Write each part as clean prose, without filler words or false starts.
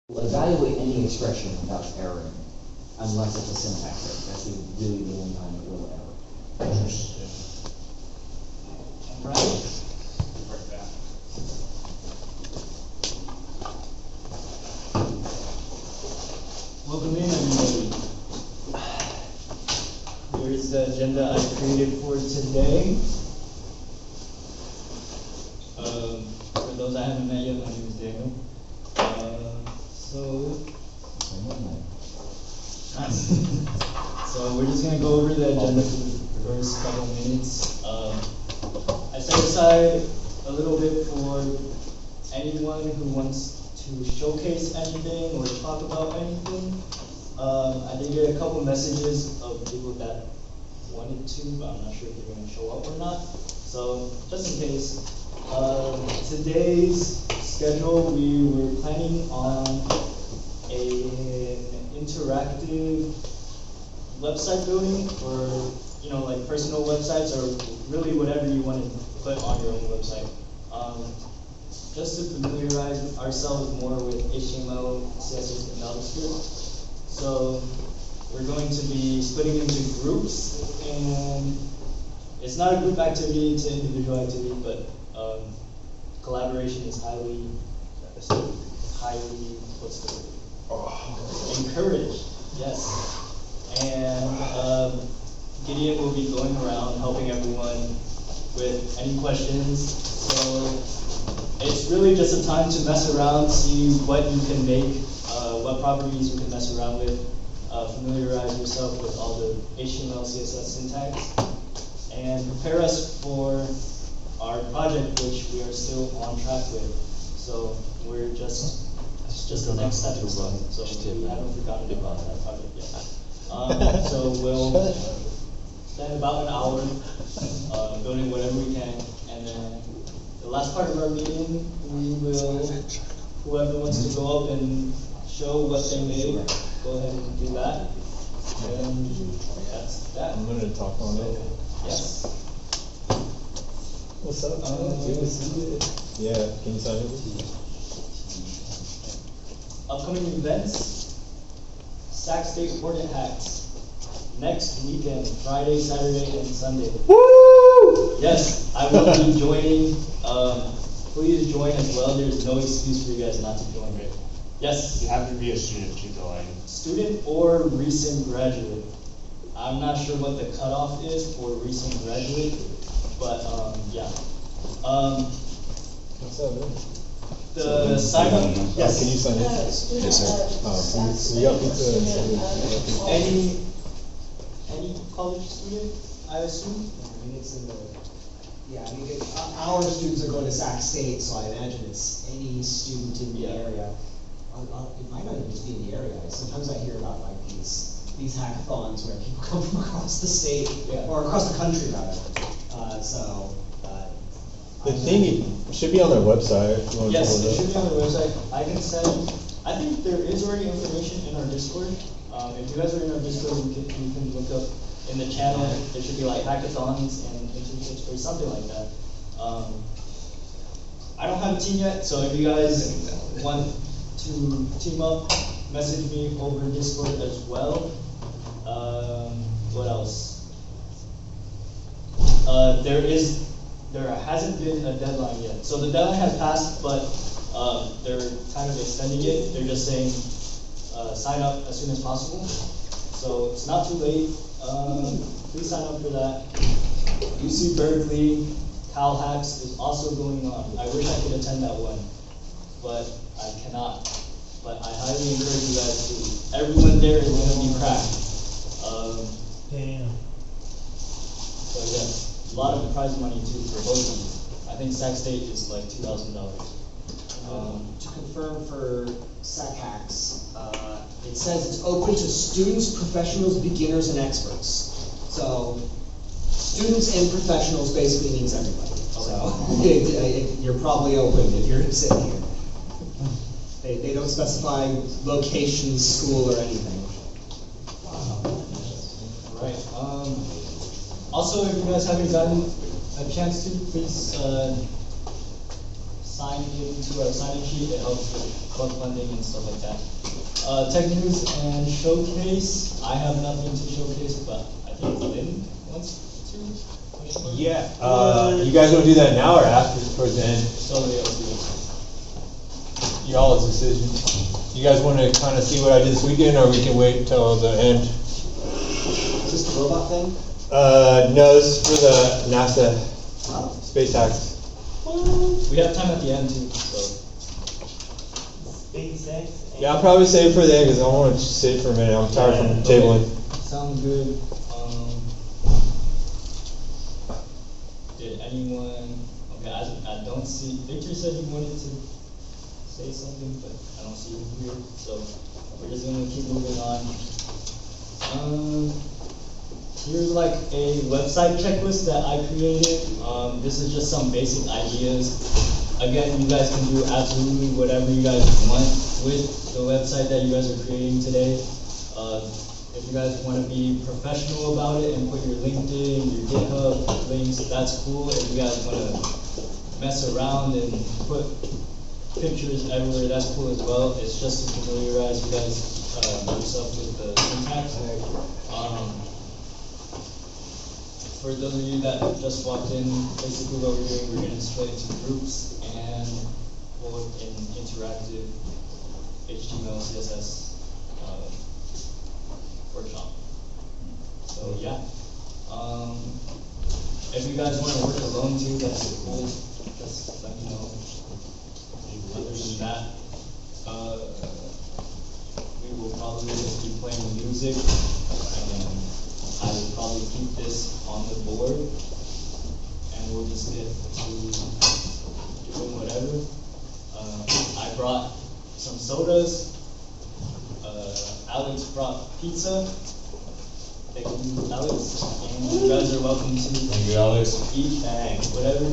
Evaluate any expression without erroring, unless it's a syntax error. That's really the only time it will error. Interesting. Right? Right back. Welcome in, everybody. Here's the agenda I created for today. For those I haven't met yet, my name is Daniel. So we're just gonna go over the agenda for the first couple of minutes. I set aside a little bit for anyone who wants to showcase anything or talk about anything. I did get a couple messages of people that wanted to, but I'm not sure if they're gonna show up or not. So just in case, today's schedule, we were planning on an interactive website building for, like personal websites or really whatever you want to put on your own website. Just to familiarize ourselves more with HTML, CSS, and JavaScript. So we're going to be splitting into groups, and it's not a group activity, it's an individual activity, but collaboration is highly, what's the word? Encouraged, yes. And Gideon will be going around helping everyone with any questions. So it's really just a time to mess around, see what you can make, what properties you can mess around with, familiarize yourself with all the HTML, CSS syntax, and prepare us for our project, which we are still on track with. So we're just the next stepping stone. So we haven't forgotten about that project yet. So we'll spend about an hour building whatever we can, and then the last part of our meeting, we will, whoever wants to go up and show what they made, go ahead and do that. And that's that. I'm going to talk on it. Yes. What's up? Yeah, can you sign it? Upcoming events, Sac State Hornet Hacks. Next weekend, Friday, Saturday, and Sunday. Woo! Yes, I will be joining. Please join as well. There's no excuse for you guys not to join. Yes? You have to be a student to join. Student or recent graduate. I'm not sure what the cutoff is for recent graduate, but yeah. What's up, man? The sign up. Yes. Can you sign it? Yes, sir. We got pizza and salad. Any college student, I assume? Our students are going to Sac State, so I imagine it's any student in the area. It might not even just be in the area. Sometimes I hear about like these hackathons where people come from across the state, or across the country rather. The thing should be on their website. If you want Yes, to it should be on the website. I can send, I think there is already information in our Discord. If you guys are in our Discord, you can look up in the channel. There should be like hackathons and internships or something like that. I don't have a team yet, so if you guys want to team up, message me over Discord as well. What else? There hasn't been a deadline yet. So the deadline has passed, but they're kind of extending it. They're just saying sign up as soon as possible. So it's not too late. Please sign up for that. UC Berkeley Cal Hacks is also going on. I wish I could attend that one, but I cannot. But I highly encourage you guys to. Everyone there is going to be cracked. Damn. So yeah, a lot of prize money too for both of you. I think Sac State is like $2,000. To confirm for Sac Hacks, it says it's open to students, professionals, beginners, and experts. So students and professionals basically means everybody. So you're probably open if you're sitting here. They don't specify location, school, or anything. Right. Also, if you guys haven't gotten a chance to, please sign into our sign-in sheet. It helps with bug funding and stuff like that. Tech news and showcase, I have nothing to showcase, but I think Lynn wants to. Question mark? Yeah, you guys wanna do that now or after, towards the end? Totally up to you. Y'all's decision. You guys wanna kinda see what I did this weekend, or we can wait till the end? Is this the robot thing? No, this is for the NASA Oh. SpaceX. We have time at the end too, so. SpaceX. Yeah, I'll probably save it for the end, cause I wanna sit for a minute, I'm tired from tabling. Sounds good. Did anyone, okay, I don't see, Victor said he wanted to say something, but I don't see him here, so we're just gonna keep moving on. Here's like a website checklist that I created. This is just some basic ideas. Again, you guys can do absolutely whatever you guys want with the website that you guys are creating today. If you guys want to be professional about it and put your LinkedIn, your GitHub links, that's cool. If you guys want to mess around and put pictures everywhere, that's cool as well. It's just to familiarize you guys yourself with the syntax. For those of you that just walked in, basically what we're doing, we're going to split into groups and hold an interactive HTML, CSS workshop. So yeah, if you guys want to work alone too, that's cool. Just let me know. Other than that, we will probably just be playing music, and I will probably keep this on the board, and we'll just get to doing whatever. I brought some sodas. Alex brought pizza. Thank you, Alex. And you guys are welcome to Thank you, Alex. eat and whatever.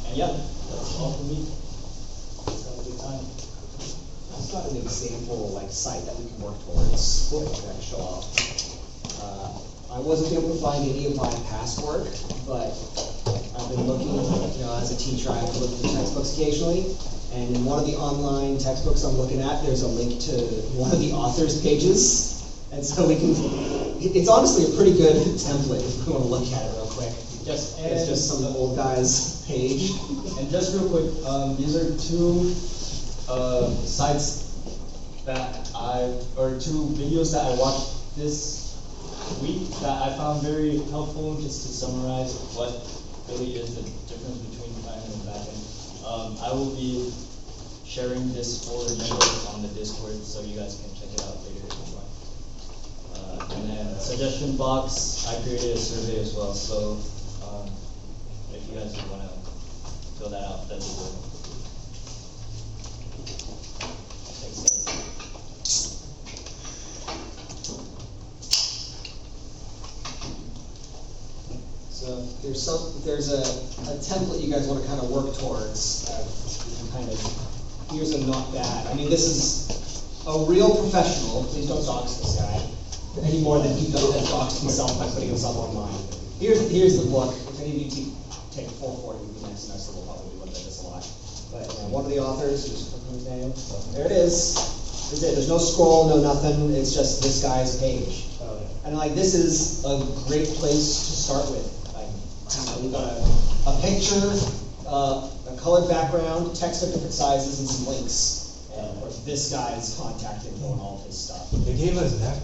And yeah, that's all for me. Let's have a good time. I've got an example, like, site that we can work towards, that I can show off. I wasn't able to find any of my past work, but I've been looking, as a teacher, I have to look at the textbooks occasionally, and in one of the online textbooks I'm looking at, there's a link to one of the author's pages, and so we can, it's honestly a pretty good template if we want to look at it real quick. Yes, and It's just some old guy's page. And just real quick, these are two sites that two videos that I watched this week that I found very helpful, just to summarize what really is the difference between front end and back end. I will be sharing this for members on the Discord, so you guys can check it out later if you want. And then suggestion box, I created a survey as well, so if you guys want to fill that out, that'd be good. Thanks, guys. So there's a template you guys want to kind of work towards. You can kind of, here's a not bad. I mean, this is a real professional. Please don't dox this guy any more than he doxed himself by putting himself online. Here's the book. If any of you take 440 next semester, we'll probably look at this a lot. But one of the authors, just click on his name. There it is. That's it. There's no scroll, no nothing. It's just this guy's page. And like, this is a great place to start with. We've got a picture, a colored background, text of different sizes, and some links. And of course, this guy's contact info and all of his stuff. They gave us that.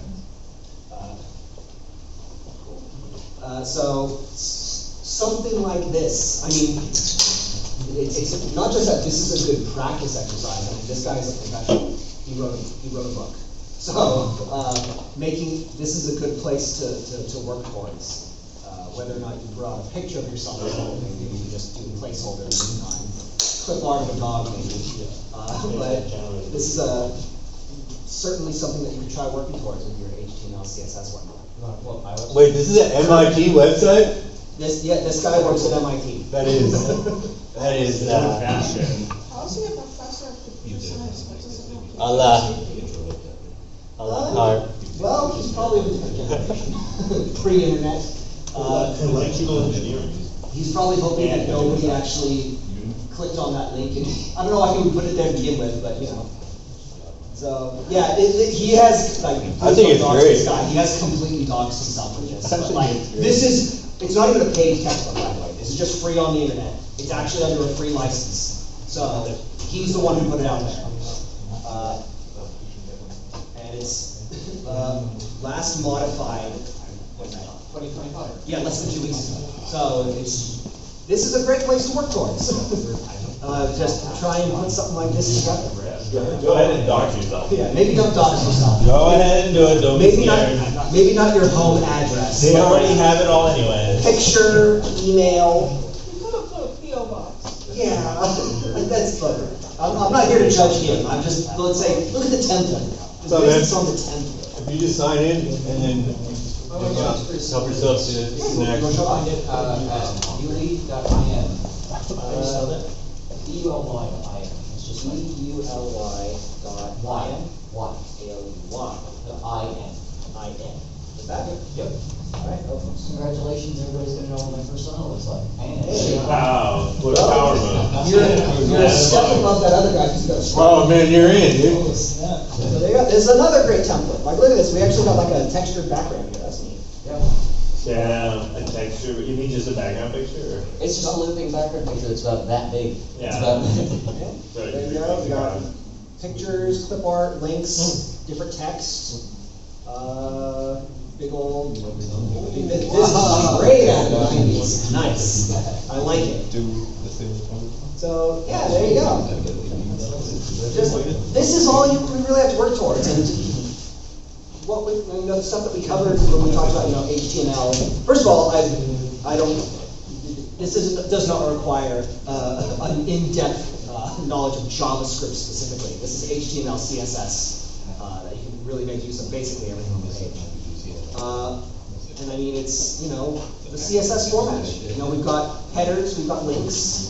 So something like this. I mean, it's not just that this is a good practice exercise. I mean, this guy's a professional. He wrote a book. So this is a good place to work towards. Whether or not you brought a picture of yourself, maybe you just do a placeholder in the meantime. Clip art of a dog, maybe. But this is certainly something that you could try working towards with your HTML, CSS work. Wait, this is an MIT website? This guy works at MIT. That is Fashion. How's he a professor of computer science? What does it mean? Allah. Allah. Well, he's probably a different generation. Pre-internet. Electrical engineering. He's probably hoping that nobody actually clicked on that link, and I don't know why he would put it there to begin with, but, you know. So, yeah, he has, like, I think it's doxed great. this guy. He has completely doxed himself with this, I but think like, it's great. this is, it's not even a paid textbook, by the way, this is just free on the internet. It's actually under a free license, so, he's the one who put it out there. And it's, last modified, what's that? 2025. Yeah, less than 2 weeks ago. So this is a great place to work towards. Just try and put something like this together. Go ahead and dox yourself. Yeah, maybe don't dox yourself. Go ahead and do it, don't be Maybe scared. maybe not your home address. They already have it all anyway. Picture, email. You could have put a P.O. box. Yeah, that's clever. I'm not here to judge him. I'm just, let's say, look at the template. So The then- business on the template. If you just sign in and then help yourself to next. Find it, at uly.in. How do you spell that? EULY.in. It's just EULY.in. One. ALUY. IN. Is that it? Yep. All right, congratulations, everybody's gonna know what my persona looks like. Wow, what a power move. You're a step above that other guy who's got a strong. Oh, man, you're in, dude. So there you go. There's another great template. Like, look at this. We actually got like a textured background here. That's neat. Yeah, a texture, you mean just a background picture? Or? It's just a looping background picture that's about that big. Yeah. It's about Sorry, There you go. We got pictures, clip art, links, different text. Big old. This is great out of the 90s. Nice. I like it. So yeah, there you go. Just, this is all we really have to work towards. And what we, you know, the stuff that we covered when we talked about, you know, HTML. First of all, I don't. This does not require an in-depth knowledge of JavaScript specifically. This is HTML, CSS that you can really make use of basically everything on the page. And I mean, it's, you know, the CSS format. You know, we've got headers, we've got links.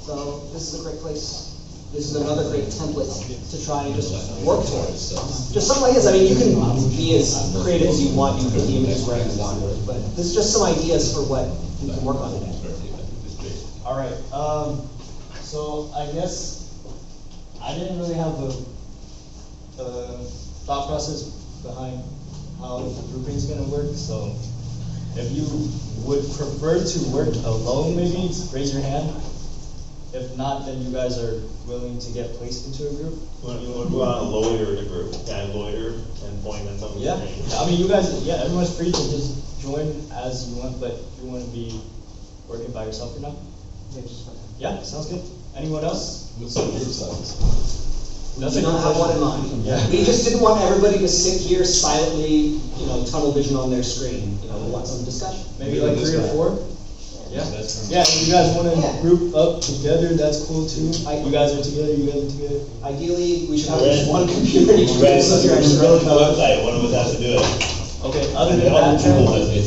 So this is a great place. This is another great template to try and just work towards. Just something like this. I mean, you can be as creative as you want. You can put the images wherever you want. But this is just some ideas for what you can work on today. All right, so I guess I didn't really have the thought process behind how the grouping's gonna work, so if you would prefer to work alone, maybe, raise your hand. If not, then you guys are willing to get placed into a group. You want to go out and loiter the group, loiter and point at something. Yeah, I mean, you guys, yeah, everyone's free to just join as you want, but if you wanna be working by yourself or not? Yeah, sounds good. Anyone else? What's the group size? We did not have one in mind. Yeah. We just didn't want everybody to sit here silently, you know, tunnel vision on their screen. You know, we want some discussion. Maybe like 3 or 4? Yeah. That's Yeah, if you guys wanna Yeah. group up together, that's cool too. You guys are together, you guys are together. Ideally, we should have Right. just one computer. each Right, group, so you're actually go really to the website, one of us has to do it. Okay, other And than the other that, people does it.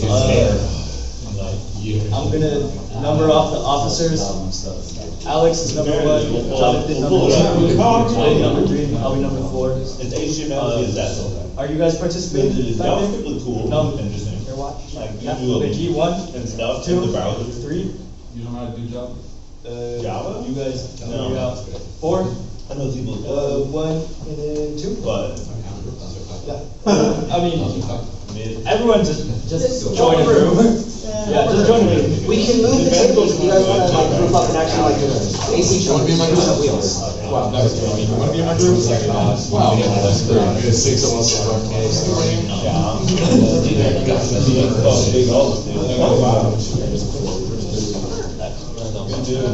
I'm gonna number off the officers. Alex is number 1, Jonathan number 2, I'll be number 3, I'll be number 4. It's HTML, CSS. Are you guys participating? JavaScript looks cool. No. Interesting. Your watch? Like, you Yeah, do a- okay, G1, and stuff 2, in the browser. 3. You know how to do Java? Java? You guys, No. figure out. 4, I know people, 1, and then 2. but. Yeah. I mean, everyone just Just join a join a group. Yeah, just join a group. We can move the tables if you guys wanna like group up and actually like face each other. Wanna be in my group? Wheels. Well, no, you wanna be in my group? Wow. That's great. 6 of us are Yeah. Big old, dude. Oh, wow. Good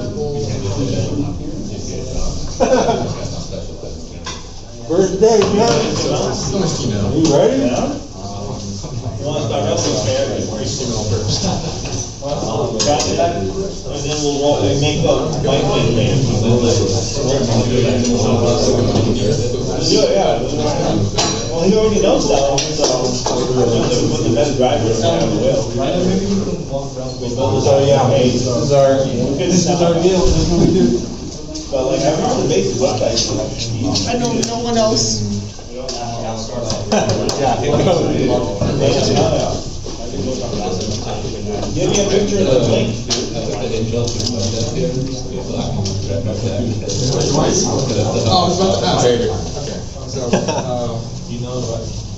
First day, man. You ready? Yeah? You wanna start up with characters? And then we'll make up white man. Yeah. Well, he already knows that, so put the best drivers down the wheel. Maybe we can walk around with So, yeah, this is our deal, this is what we do. But like, I remember the basic website. I know no one else. Give me a picture of the link. Okay, so,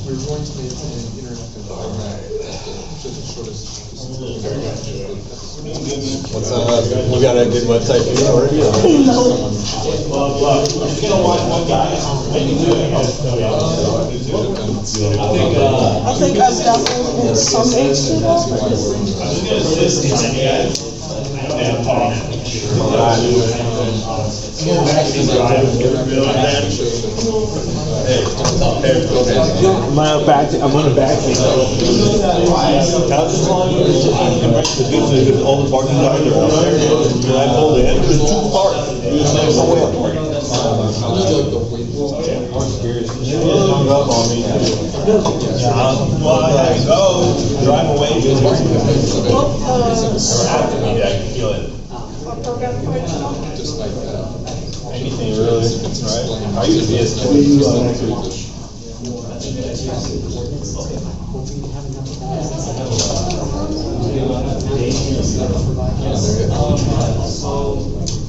we're going to make an interactive format to the shortest. What's, you got a good website for it? Well, look, if you're gonna watch one guy, I can do it. I think I've definitely some HTML. I'm just gonna assist these guys. And talk. I'm gonna back it. Now just calling you, because all the parking guys are out there, and I pulled in, there's two parks. Hung up on me. Well, I had to go, drive away. Yeah, I can feel it. What program are you on? Just like that. Anything really, right? I use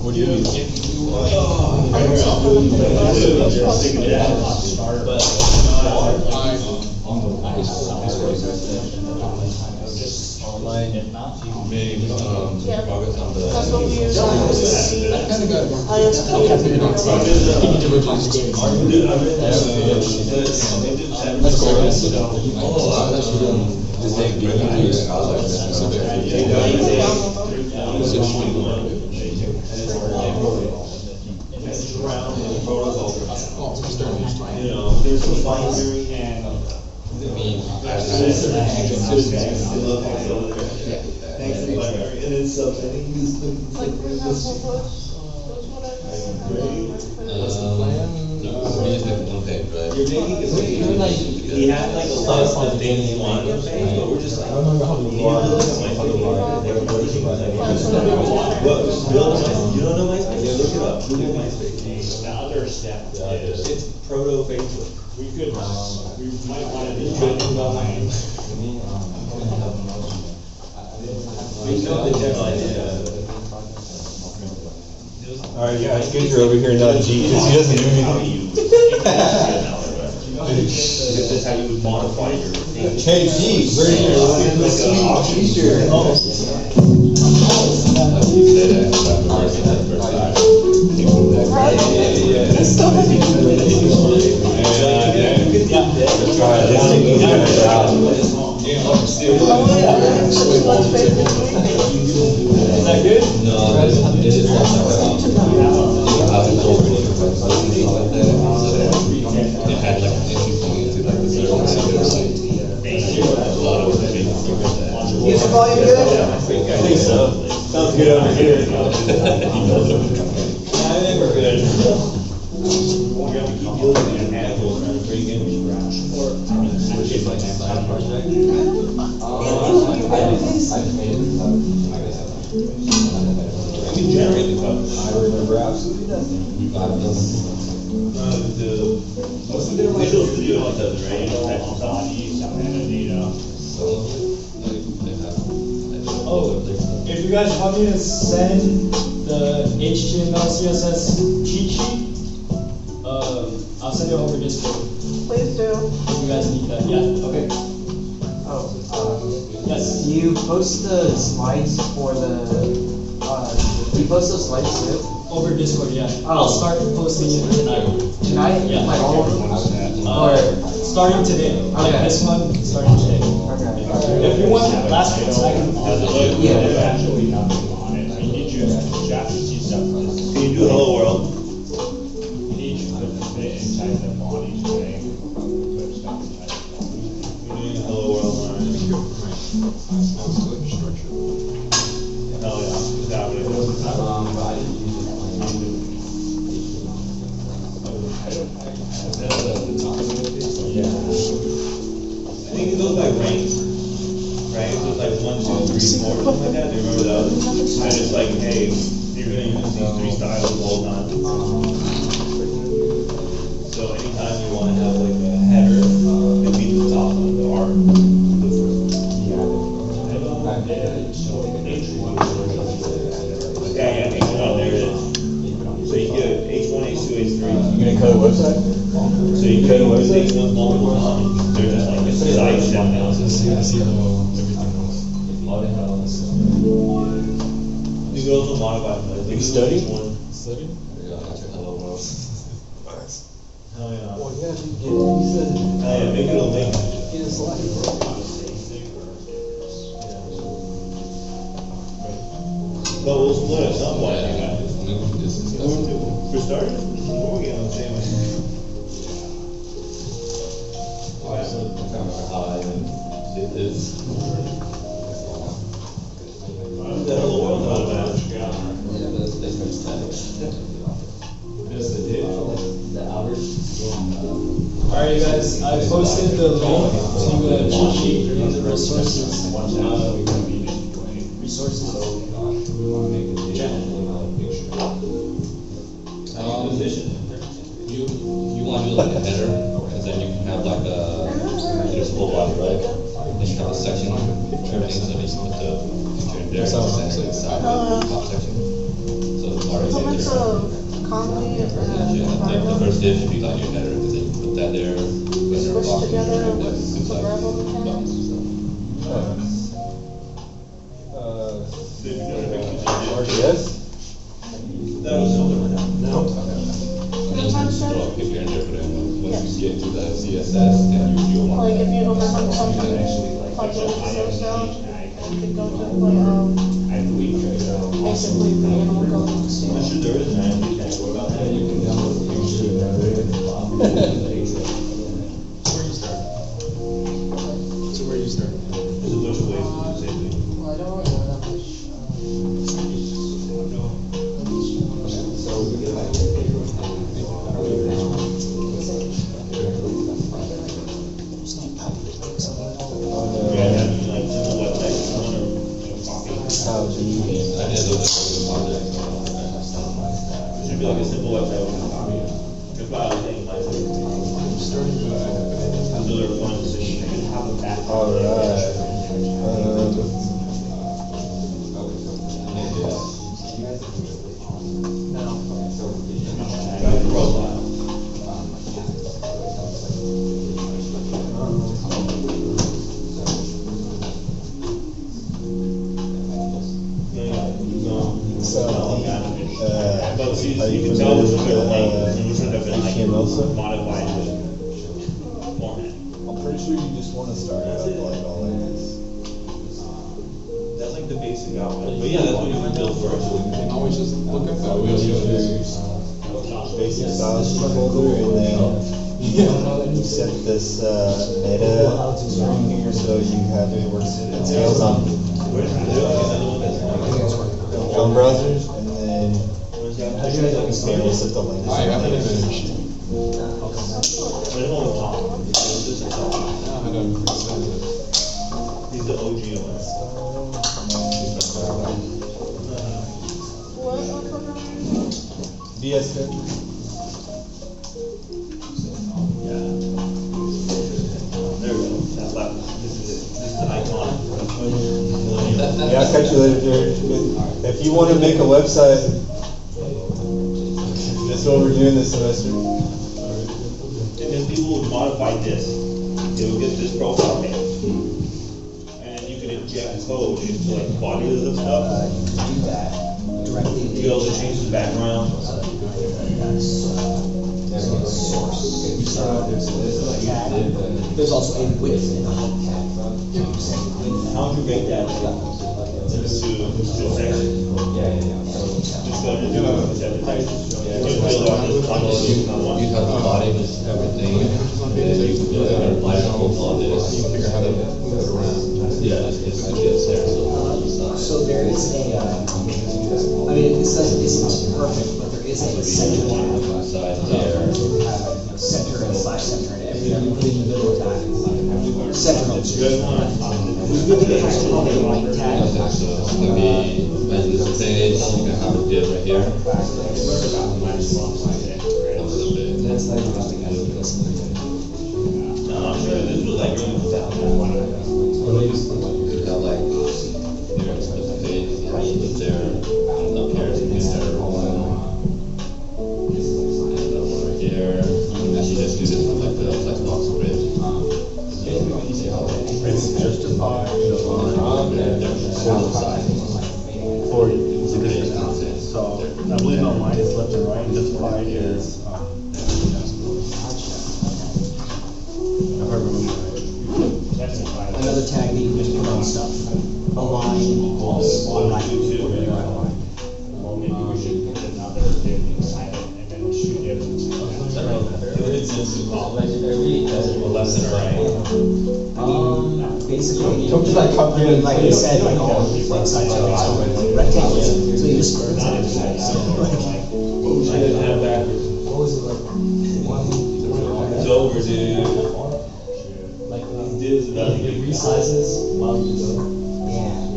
What do you use? Online, if not, That's what we use. You know, there's a binary and. And it's something, Like, for example, what's what he had like a list of things he wanted to say, but we're just like, what, Bill, you don't know MySpace? Yeah, look it up, Google MySpace. The other step is, It's proto Facebook. we could, we might wanna be building behind. We know the general idea. Alright, yeah, it's good you're over here nudging, because he doesn't do anything. Because that's how you would modify your thing. Hey, G, where's your sweet t-shirt? Is that good? Music volume good? I think so. Sounds good over here. I think we're good. We're gonna keep building and handles and bring in or actually like a side project. I can generate the code. I remember absolutely nothing. The Visual Studio does it, right? Types of stuff. Oh, if you guys want me to send the HTML, CSS cheat sheet, I'll send it over Discord. Please do. If you guys need that, yeah, okay. Yes. Do you post the slides for the, do you post those slides too? Over Discord, yeah. I'll start posting it tonight. Tonight? Yeah. Like all of them? Or, Starting today, like Okay. this one, starting today. okay. If you want last week's, I can. Yeah. There's actually nothing on it, I mean, you just, Jeff, you stuff, Can you do Hello World? each could fit inside the body today. Put stuff inside the body. We're doing Hello World on it. Hell yeah, is that what it is? I think it goes by rank, right? So it's like 1, 2, 3, 4, something like that. Do you remember those? And it's like, hey, you're gonna use these 3 styles the whole time. So anytime you wanna have like a header, it be the top of the art. take one multiple times, they're just like, it's side step now. I see how everything else. You could also modify it, like, Study? one. Study? Hell yeah. Well, yeah, dude, he said. Yeah, make it a link. Get his life, bro. But we'll split it somewhat, you know. For starters, we're getting on the same. The hell of the world knows that. Alright, you guys, I posted the link to the cheat sheet in the resources. Resources. You want to do like a header, and then you can have like a, there's a whole body, right? Then you have a section, everything, so you can put the picture in there, and then inside the top section. So it's already So there. it's a comedy and The first div should be like your header, because then you put that there, when they're squished walking together through, with then some inside. gravel in the buttons and stuff. RDS? That was silver. No. And then you can just throw a picture in there, but then once you get to the CSS, then you want. Like if you overlook something, plug it into source down, and you can go to basically the animal going I'm upstairs. sure there is, man. What about that? You can download the picture. Where you start? So where you start? There's a bunch of ways to do the same thing. Well, I don't really know that much. Yeah, have you like simple website, you wanna, copy? How do you? I did those projects. It should be like a simple website with a copy. Just about everything, like, so they're fun to see. Alright. Guide profile. But see, you can tell which ones are blank, and which ones have been like HTML stuff? modified to format. I'm pretty sure you just wanna start out like all that is. That's like the basic outline, but yeah, that's what you would build first. You can always just look up that. We also use Basic styles folder and then you set this meta string here so you have it works tails on Where's another one that's like? Chrome browsers and then Where's that? you set the length. I haven't finished. Where's the one with Tom? This is Tom. I don't understand it. He's the OG one. What program are you using? VS Code. There we go, that's left. This is it. This is the icon. Yeah, I'll catch you later, Jared. If you wanna make a website, that's what we're doing this semester. And then people would modify this. They would get this profile page. And then you can inject code into like bodies and stuff. You can do that directly. You can also change the background. There's also a width and a height tag. You can say width. How would you rate that? To section. Just go to do seven types. Just build on this content. You have the body with everything, and then you can build an icon on this. You can figure out how to move it around. Yeah, it's there, so. So there is a, I mean, this doesn't, isn't perfect, but there is a center tab. Side there. Center and slash center and everything you put in the middle of that. Center. It's good one. Right tag. So it's gonna be, imagine this page, you can have a div right here. A little bit. No, I'm sure this was like really without. You have like, here's the page, you have it there, and up here, you can have one. And over here, you actually just do this with like the justify for the distance. So I believe on mine is left and right, and justify is, if I remember right. That's a fine. Another tag that you can put on stuff. Align equals right. Well, maybe we should put another div inside it and then shoot it. Left and right. Basically, like you said, like all websites are rectangles, so you just. I didn't have backwards. It's over, dude. Like, These divs about to get resizes while you go. Yeah.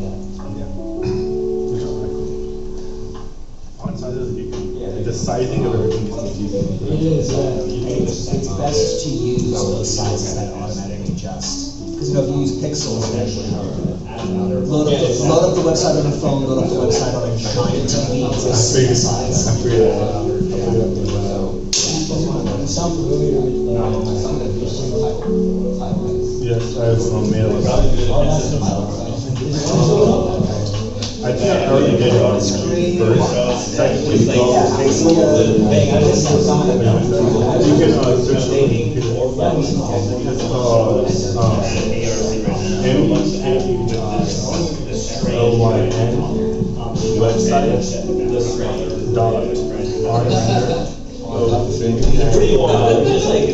On sizes, you can, the sizing of everything is confusing. It is, yeah. It's best to use those sizes that automatically adjust. Because if you use pixels, load up the website on a phone, load up the website on a giant TV, it's the same size. I figured that out. Sound familiar with, Yes, I've made a I think I already did it on first. Technically, you can search MYN website pretty wild, just like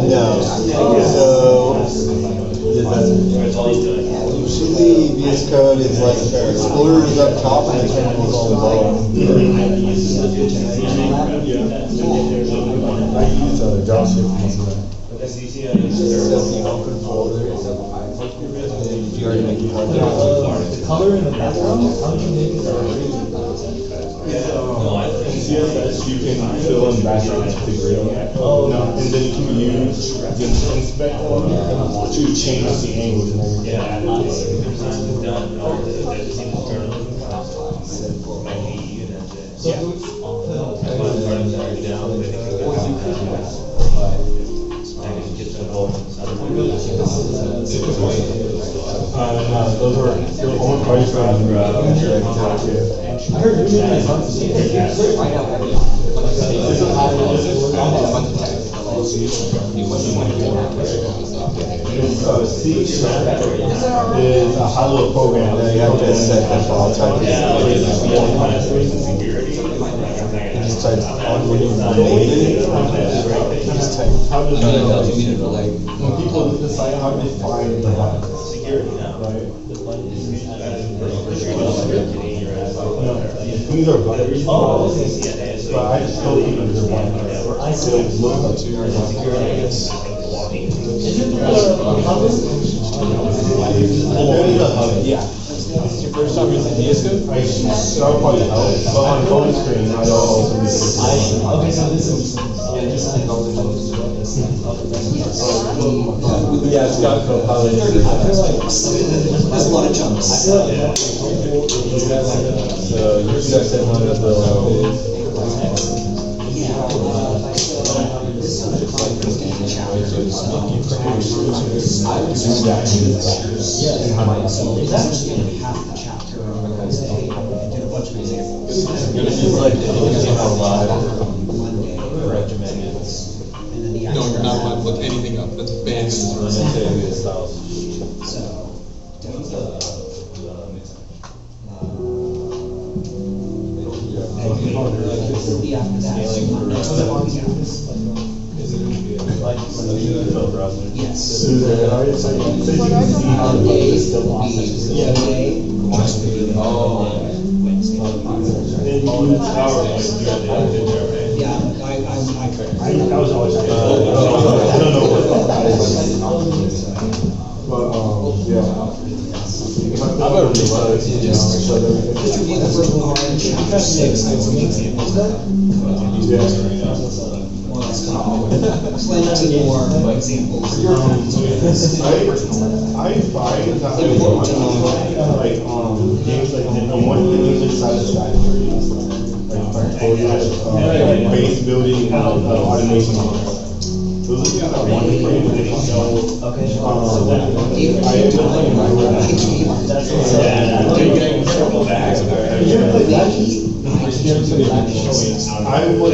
No. So, usually VS Code is like Explorer is up top and Terminal is on the bottom. I use JavaScript most of that. Open folder. You already make it hard. the color in the background, how would you make it? CSS, you can fill in backgrounds with the grading. And then you can use the inspect to change the angles and everything. Yeah, sometimes it's done, or that just seems to turn on. My AE and that's it. So, That's why I'm trying to turn it down, but I think it's good. I can get some gold. No, those were only parties from I heard you're doing this. C# is a high-level program that You have to set the file type. Just type on when you create it. Just type. When people decide how to define the button, Security now. right? No, These are buttons. oh, okay. But I just don't think they're buttons. I still look up to yeah. This is your first time using VS Code? I start by the help, but on phone screen, I also use it. Okay, so this is, yeah, just. Yeah, it's got Copilot. I feel like there's a lot of jumps. So usually I set one of the It's actually half the chapter. I did a bunch of examples. Monday. And then the No, you're not allowed to actual. look anything up, that's banned. So. Maybe after that. Yes. Yeah, I was always. I don't know what. But, yeah. I better realize, Just review the first part, chapter 6. Explain that to more examples. I find that I want like games like I want the music satisfactory. Like base building automation. Those are things I want to play with it. Okay. I am playing my I would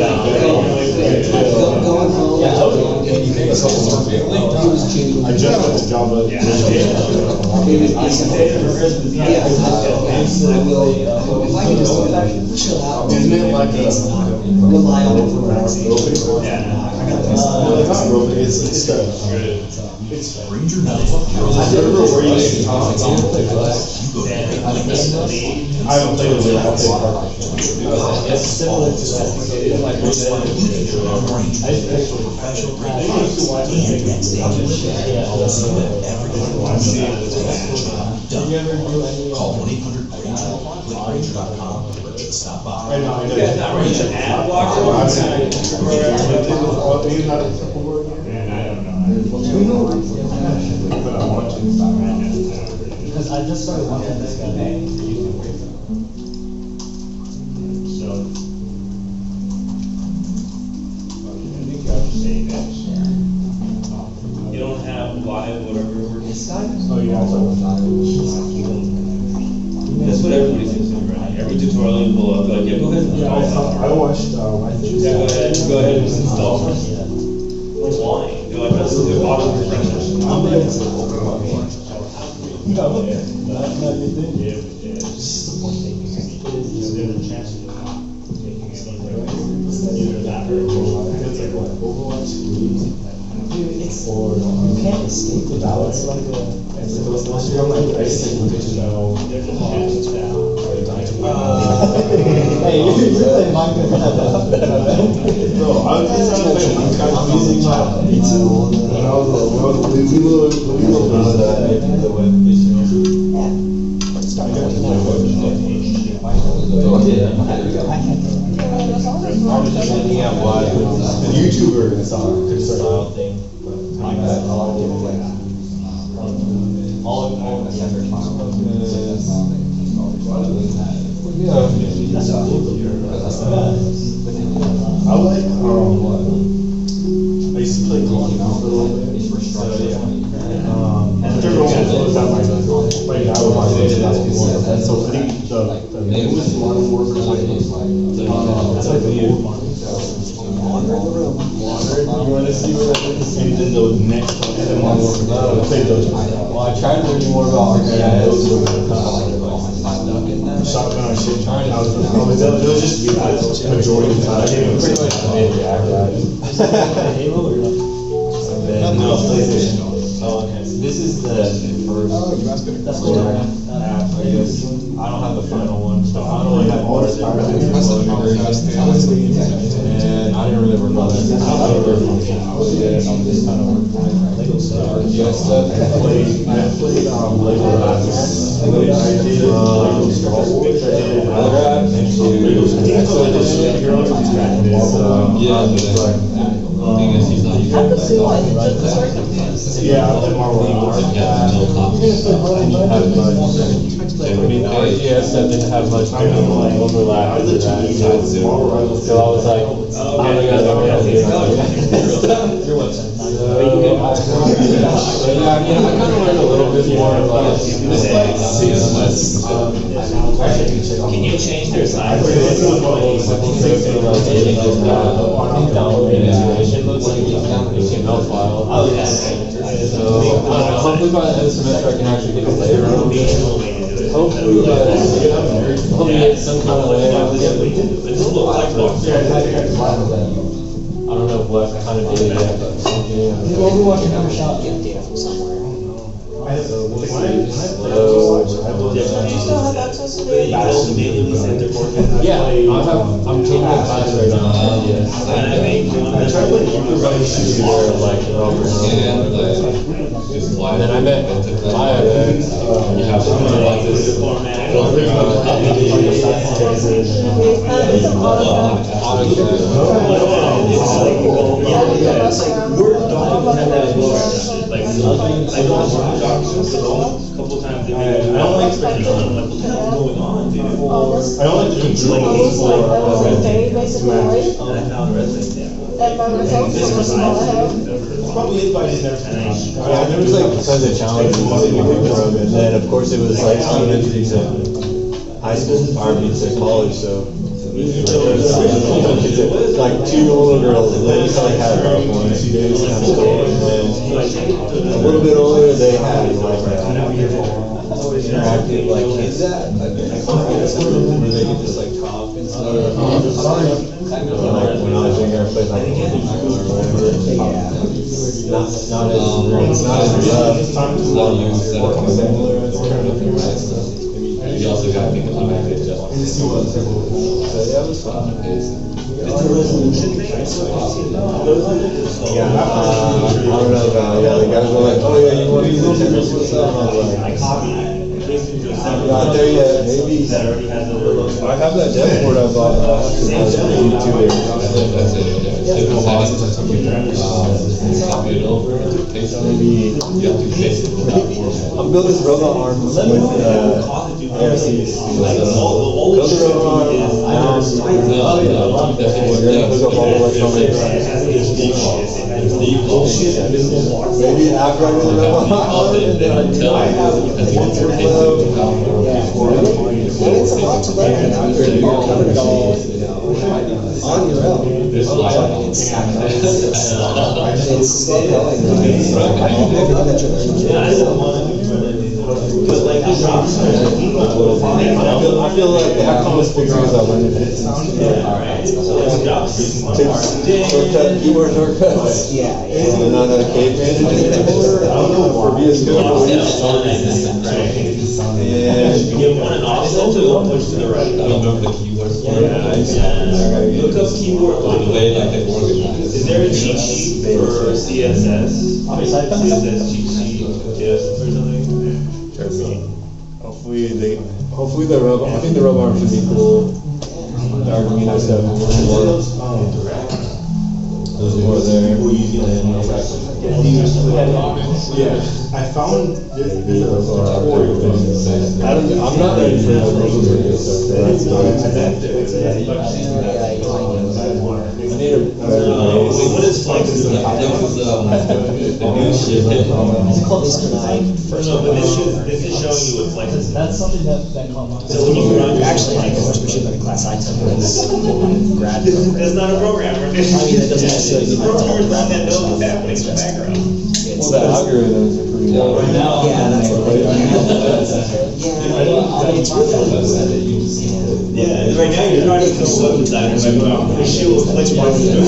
Going home. I just got the job of Yeah, I will, if I can just chill out. Isn't it like a Rely on it for relaxation. well, it's not real, it's the Ranger I don't know where you see I haven't played with it. I'll play Park. It's similar to that. It's like I said, Call 1-800-RANGER, click Ranger.com, or just stop by. I know, I know. You guys not running an ad blocker? And I don't know. But I want to. Because I just started watching this guy. So. I think you have to say this. You don't have live whatever we're. Oh, yeah. That's what everybody seems to do, right? Every tutorial you pull up, like, yeah, go ahead and Yeah, install I something. watched, Yeah, go ahead and install something. Why? They're like, that's the bottom of the pressure. There's a chance of taking it either that or. Or you can't escape the balance like There's a chance it's bad. Hey, you're really Minecraft. No, I was just trying to play Minecraft. I'm using my when I was we YouTuber and style thing. I like I used to play golf for a little bit. So yeah. Whichever one was out my dad would watch it. So I think the newest Modern Warfare it's like the old one. You wanna see what that is? And then the next one, and then Modern Warfare. Play those. Well, I tried learning more about Shotgun and shit. It was just the majority of the time. pretty much No, PlayStation. Oh, okay. So this is the first. That's cool. I guess. I don't have the final one. The final one had more stuff. And I didn't really work on that. I just kind of worked on Lego stuff. I played Lego Raptors. I did Lego Star Wars. I did Lego Thing is, he's not using I could see why you that. took the circumstances. Yeah, I did Marvel. Yeah, no copies. I mean, IGS didn't have much overlap after that. So I was like, oh my god, I'm gonna have to Your website. yeah, I mean, I kind of learned a little bit more about this, like, seamless. Can you change their size? Downloading it looks like an HTML file. Oh, yeah. So, hopefully by the end of the semester I can actually get a layer on it. Hopefully it's some kind of layout. It's a little like I don't know what kind of data yet, but something. Well, we want to have a shot, get data from somewhere. So we'll see. Do you still have access to the? Yeah, I'm taking a class right now. Yes. And I think one I tried putting computer like And just and then I met Maya there. You have something like this. format. Word documents have that as well, like, I know documents, a couple times, I don't like spending time, I'm like, what the hell is going on, dude? I don't like the controls for, And I found a resume, probably is, but I just never. Yeah, there was like tons of challenges and then of course it was like elementary to high school, or to college, so. Like two little girls, they used to like have PowerPoint, and then a little bit older, they had like interactive like kids where they could just like talk and stuff. And like when I was younger, I played like not as rough. A lot of youth you also got people who make it adjustments. Yeah, it was fun. Yeah, I don't know about, yeah, the guys were like, oh yeah, you want to use the tennis or something? I was like, I'm not there yet, maybe. I have that dev board I bought, because I was YouTube there. That's it. If it's copy it over, paste it. Maybe, You have to paste it without formatting. I'll build this robot arm with, ARCs. Build the robot arm, hook up all the electronics. Maybe after I do the robot arm, and then I It's a lot to learn after you're covered it all, on your own. There's a lot of It's still going, everything that you're learning. But like, this drops. I feel like the Accomplished figures out when it fits. Alright, so let's drop. Shortcut, keyboard shortcuts. Yeah, And not a caveman anymore. I don't know, for VS Code. And You get one and offset to go push to the right. I don't remember the keywords. Look up keyboard. The way like they organize. Is there a cheat sheet for CSS? CSS cheat sheet, GIF or something? Hopefully the robot, I think the robot arm should be cool. The Arduino stuff. Those more there. Yeah, I found this tutorial. I'm not ready for the robot stuff. I need a better. What is Flex? That was the new shit. It's called Mr. Knight. No, but this is showing you what Flex is. That's something that caught my. So when you run, Actually, like the first machine learning class I took was grad program. that's not a programmer. I mean, it doesn't necessarily The mean that's all programmer's not grad that knows what's program. happening in the background. It's, Well, the algorithms are pretty. Right now. Yeah, that's what they. Yeah, right now you're trying to become a web designer, like, wow, this shit will Flex Mark is doing.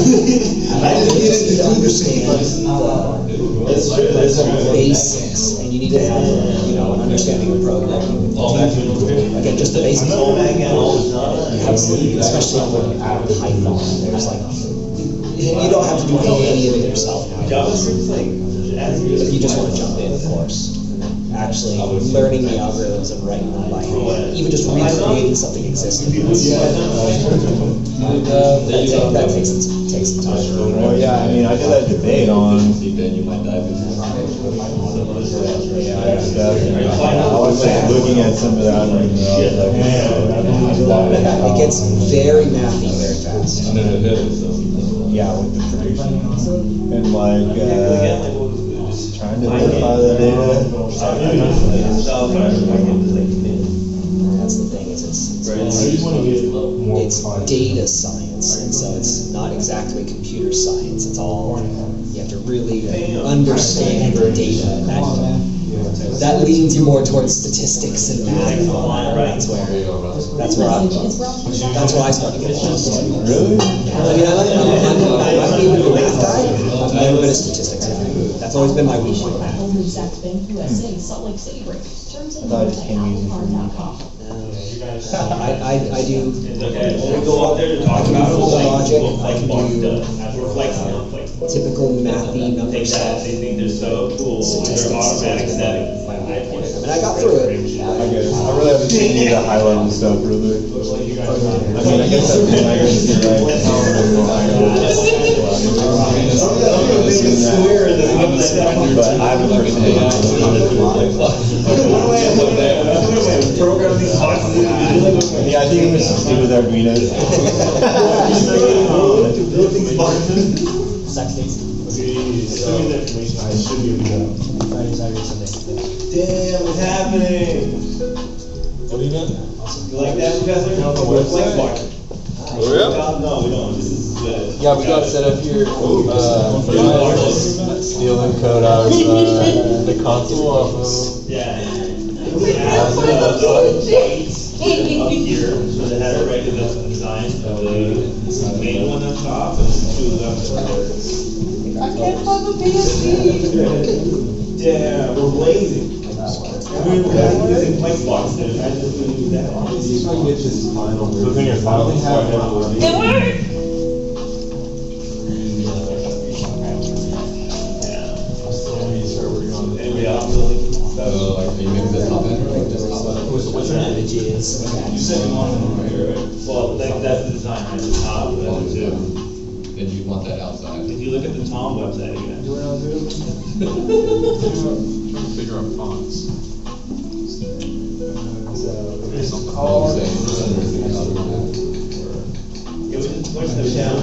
I just You need to understand That's true, that's true. basics, and you need to have, an understanding of programming. Again, just the basics. Oh, man, again, all the time. Absolutely, especially with Python, there's like, you don't have to do any of it yourself now. JavaScript's like, If you just want to jump in, of course. Actually, learning the algorithms and writing them by hand, even just recreating something existing. That takes some time. Well, yeah, I mean, I did that debate on. Then you might dive into. I was like looking at some of that, like, It gets very mathy very fast. And then it hit, so. yeah, with the prediction and like trying to verify the data. That's the thing, it's data science, and so it's not exactly computer science, it's all, you have to really understand the data, and that leans you more towards statistics and math and all that, that's where I started getting lost. Really? I mean, I might be a math guy, I've never been a statistics guy, that's always been my weak point. Exact Bank USA, Salt Lake City breaks. Terms and I thought it just came easy for me. I do. It's okay, when we go up there to talk about it, we'll like, what Flex Mark does, we're flexing on Flex Mark. Typical mathy number Take that, stuff. they think they're so cool, they're automatic settings. I mean, I got through it. I guess, I really haven't seen any of the high level stuff, really. I mean, I guess that's been, I guess, you're right. But I haven't personally. Yeah, I think it was just with Arduinos. Sex dates. Okay, so, information, I should be able to go. Friday, Saturday, Sunday. Damn, it's happening. What are you doing? You like that, Professor? On the website? Oh, yeah? No, we don't, this is the. Yeah, we got set up here, stealing code out of, the console off of. Yeah. Hey, Up here, so the header, right, because that's the design of the main one on top, and two of them. I can't plug the PSD. Yeah, we're blazing. We're using Flexbox, dude, I just wouldn't use that. See if I can get this final. So it's in your file. It worked. Anybody else? So, like, are you making this top end or like this top end? What's your images? You said you wanted them right? Well, that's the design, right, the top, and then the two. And you want that outside? If you look at the Tom website again. Figure out fonts. It was just push them down.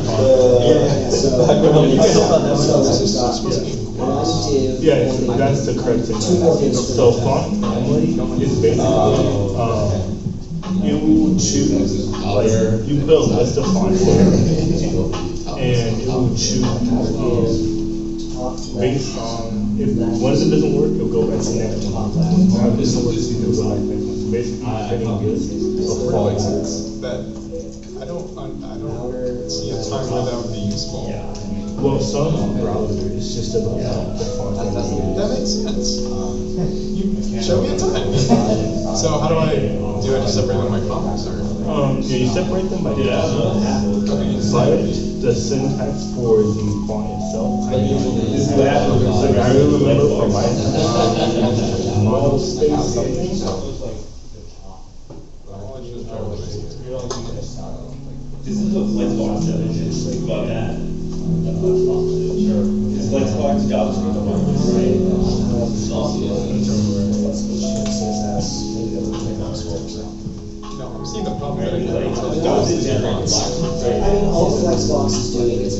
Yeah, that's the correct thing. So font family is basically, you choose, like, you put a list of fonts there, and it will choose, based on, if one of them doesn't work, it'll go back to the next one. Now, if this one works, it'll go back to the next one. So basically, depending on this. That, I don't see a time where that would be useful. Well, some browsers, it's just about the font. That makes sense. You show me a time. So how do I just separate them by comments or? Yeah, you separate them by Yeah, that's what happened. the syntax for the font itself. This is what happened. Like, I remember from my model space something. This is what Flexbox does, just think about that. This Flexbox JavaScript. No, I'm seeing the problem. It goes in general. I mean, all Flexbox is doing is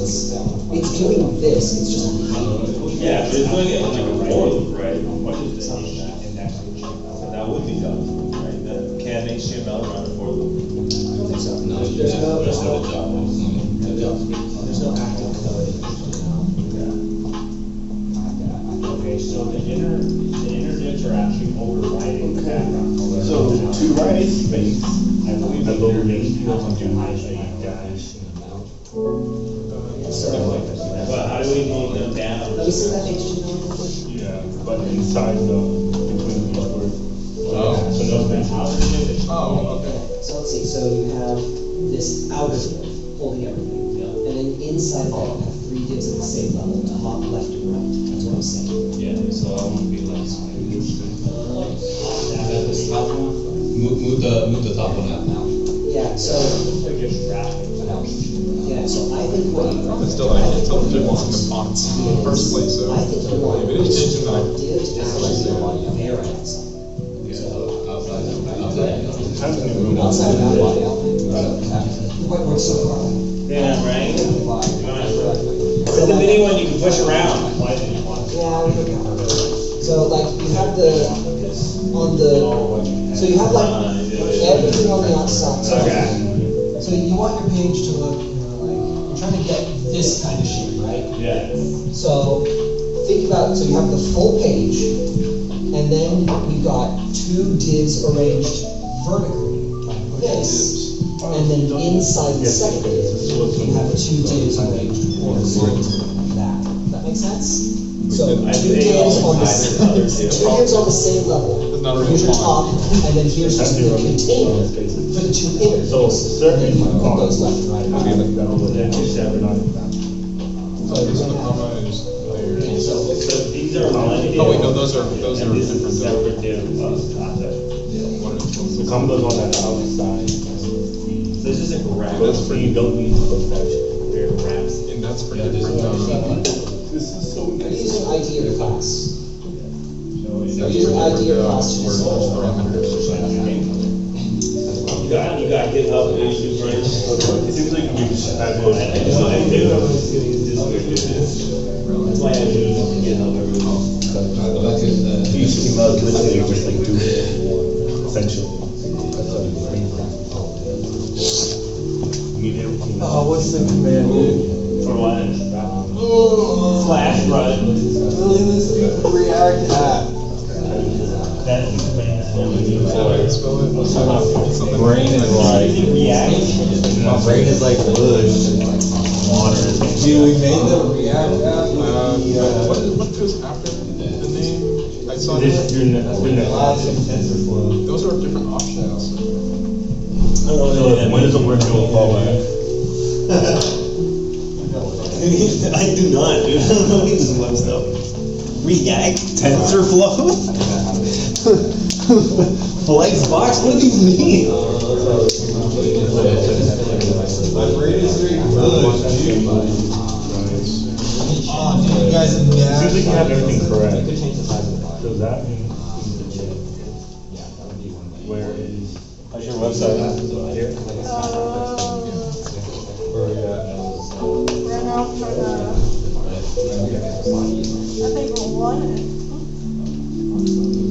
it's doing this, it's just hiding. Yeah, but it's doing it like a for loop, right? What is this? That would be done, right? That can HTML run a for loop. No, there's no job. There's no active code. Okay, so the inner divs are actually overriding the background. So, to write a space, I believe the lower name fields on your dash. But how do we move them down? Let me see that HTML real quick. Yeah, but inside between these words. Oh. So those things. Oh, okay. So let's see, so you have this outer div holding everything. And then inside of that, you have three divs at the same level, top, left, and right. That's what I'm saying. Yeah, so I want to be like. Move the top one out now. Yeah, so, yeah, so I think what you. But still, I can't tell the difference in the fonts in the first place, so. I think you want If it is changing, then I. div to actually be there outside. Outside. Outside of that body outline. What works so far? Yeah, right? Where's the mini one you can push around? Yeah, we can. So like you have so you have like everything on the outside. Okay. So you want your page to look, like, you're trying to get this kind of shape, right? Yeah. So think about, so you have the full page, and then we've got two divs arranged vertically, like this. And then inside the second div, you have two divs arranged horizontally, like that. Does that make sense? So I two think divs on the, all two divs on the same level. It's not a Here's your real top, and then here's just the container for the two inner So divs. certain And then you put those left and right. Okay, like that. Yeah, two separate on that. So this one, comma is there. So these are one div. Oh, wait, no, those are And this is a different. separate div concept. The combo's on that outside. So it's just a graph. That's for you don't need to put that weird ramps. And that's for Yeah, there's different, This is so They're using ID of class. Yeah, Using ID of class to install. You got GitHub, YouTube, right? It seems like we just have it. That's why I use GitHub every once. Go back to the. You should about literally just like do it, essentially. Need everything. Oh, what's the command, dude? For what? Oh. Slash run. Really listening to React app. That's the command. Brain is like, my brain is like bush. Dude, we made the React app. What goes after the name? I saw This that. is your Class and TensorFlow. Those are different options. So when does the word go forward? I do not, dude. I don't know any of this web stuff. React, TensorFlow, Flexbox. What do these mean? My brain is very bush, dude. Oh, dude, you guys in It seems like you have everything correct. Does that mean? Where is? How's your website? Here? Where we at? Right now, I'm trying to, I think we'll want it.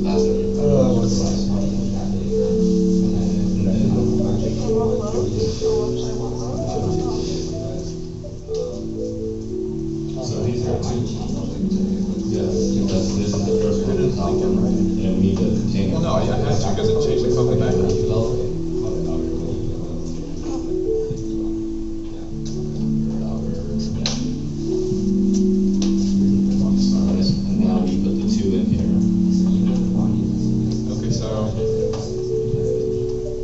What's that? So these are two. Yeah, this is the first one. Yeah, we need to contain. Well, no, I had to because it changed the code back. And now we put the two in here. Okay, so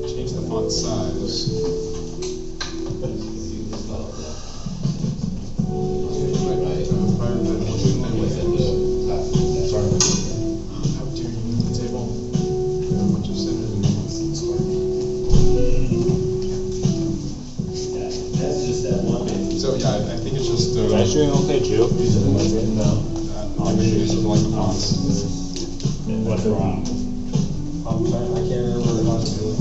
change the font size. How do you move the table? A bunch of centers. That's just that one thing. So yeah, I think it's just Guys doing okay too? I'm used to like the fonts. What's wrong? I'm trying, I can't remember how to do it.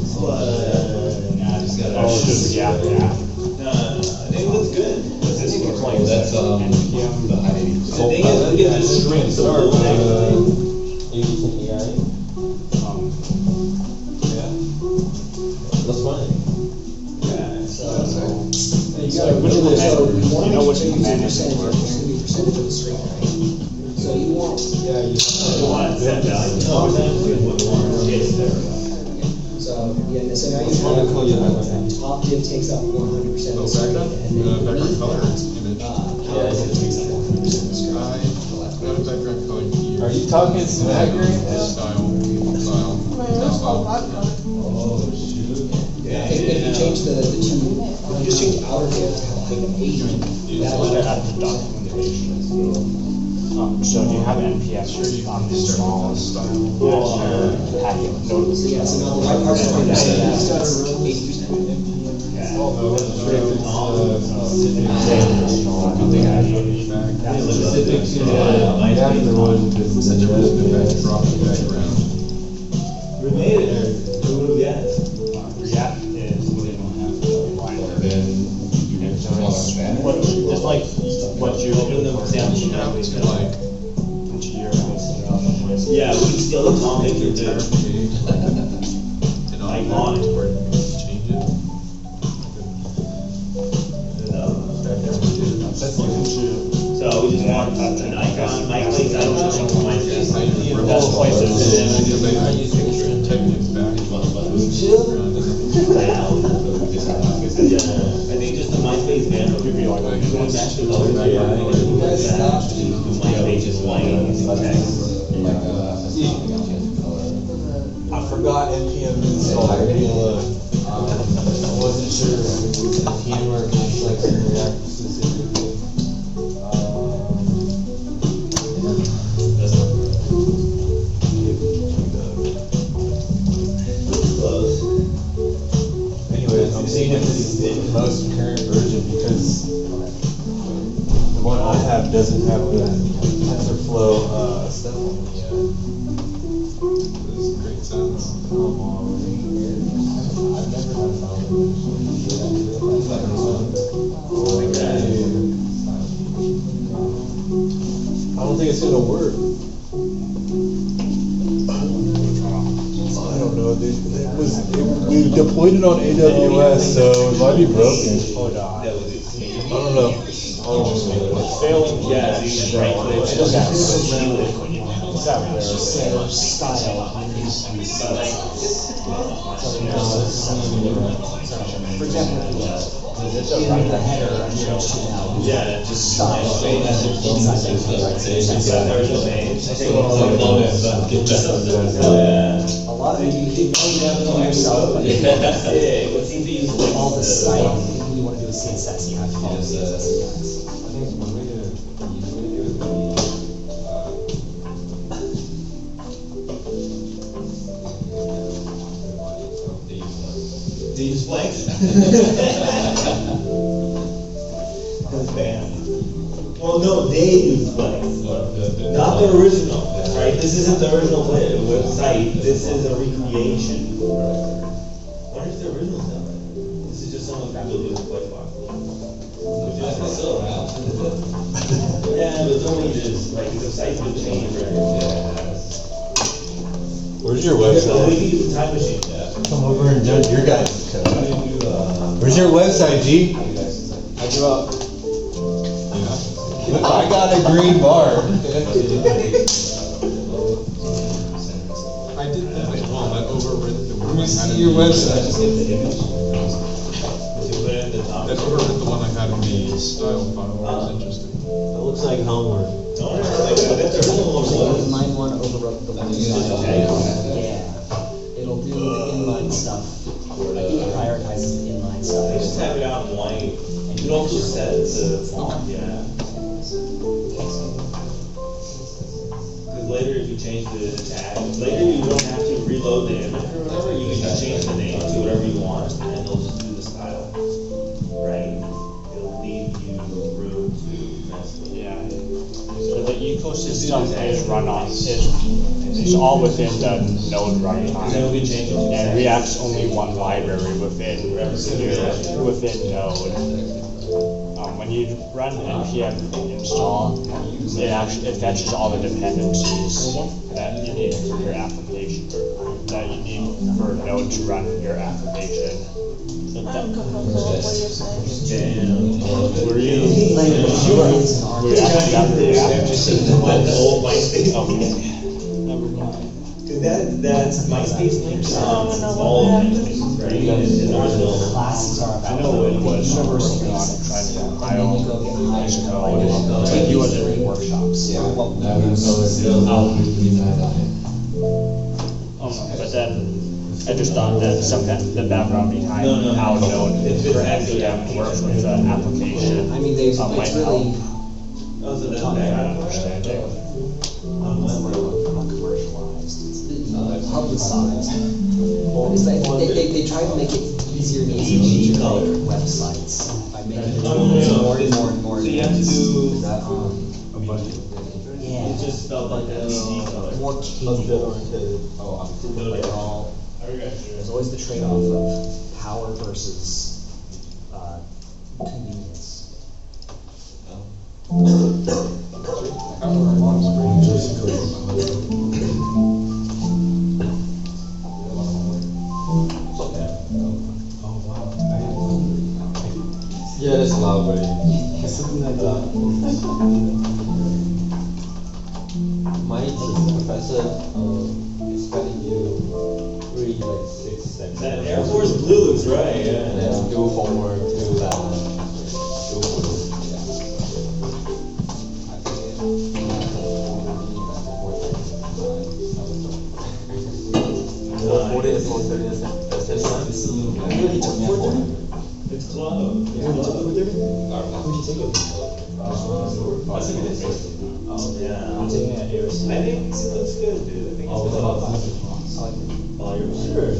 Nah, just gotta. Oh, just, yeah. I think it looks good. What's this one? That's, the high. The thing is, we can just shrink the whole thing. Yeah. That's fine. You gotta look at this, so you want You know to which change the command is percentage, working. it's gonna be percentage of the string, right? So you want, Yeah, you. You want to set value. No, what you want is there. so, yeah, so now you What color you have? have, top div takes up 100% of Oh, the string, background? and then Background underneath color that, image. power div takes up 100% of the string. What a background color here. Are you talking smack right now? Style. That's all I've got. Oh, shoot. Yeah, if you change the two, if you just change outer div to like 80, that Look would, at the documentation. So do you have NPS on the smallest packet notes? so yeah, so now the white part's 20%, it's got 80%. Specific to the one that's such a Drop the background. We made it. What do we add? React is we don't have to line And then you can draw a banner. what, just like what you Open them down. Change it out to like. Yeah, we can steal the Tom picture too. Icon. Change it. So we just want an icon, my place, I don't think my face. All places. And then we just I use picture and type it back. I think just the MySpace banner would be like, going back to colors. You guys stop. MySpace is white. I forgot NPM installed. I wasn't sure if NPM or like React specifically. Close. seeing if this is the most current version because the one I have doesn't have the TensorFlow stuff on it yet. This is great sounds. Come on, I've never had a I don't think it's gonna work. I don't know, dude. We deployed it on AWS, so it might be broken. Hold on. that was it. I don't know. Failing. Yeah, so you just right click. It's just that style. For example, in the header, I'm just now. Yeah, just Style. say that it's Inside the Yeah. A lot of it you can know yourself, but Yeah, what seems to use all the site, you want to do a CSS, you have to follow CSS guides. I think the way to do it Do you just blank? That's bad. Well, no, they use blank. Not the original, right? This isn't the original website. This is a recreation. What is the original stuff? This is just someone who built this white box. It's still around. Yeah, but it's only just like the site's been changed, right? Where's your So we website? can use the time machine. Come over and judge your guys' code. Where's your website, G? I give up. I got a green bar. I did that. Well, that overrid the one I had. see your website. That overrid the one I had in the style file. That was interesting. It looks like homework. No, that's the original one. So inline one overwrote the one. Okay. Yeah, it'll do the inline stuff, like it prioritizes the inline I stuff. just have it out in white. You can also set the font, yeah. Because later if you change the tag, later you don't have to reload the image or whatever, you can just change the name to whatever you want, and it'll just do the style. Right? It'll leave you room to mess with it. Yeah. So the ecosystem is run on, is all within the node And then runtime. we can change it. And React's only one library within Node. When you run npm install, it fetches all the dependencies that you need for your application, that you need for Node to run your application. I'm confused with what you're saying. Damn. Were you? The old MySpace. Okay. Never mind. Cause that's MySpace links, all of MySpace, right? And the original. Classes are I about. know it was working on trying to compile his code, but he wasn't in workshops. But then I just thought that the background behind No, no, no. how Node It's for actually npm works with the application. I mean, there's, might it's really. help. Oh, so that's I bad. understand it. Not commercialized, it's publicized. It's like, they try to make it easier and easier to color. make websites by making it No, more and more and more. So you have to do, Yeah. it's just spelled like that, PG color. More capable. There's always the trade-off of power versus, convenience. Yeah, that's loud, buddy. My professor is telling you read like 6 sentences. That Air Force Blue looks right, And yeah. then do homework, do that. It's close. Oh, yeah. I think it looks good, dude. I think it's good. Oh, you're sure?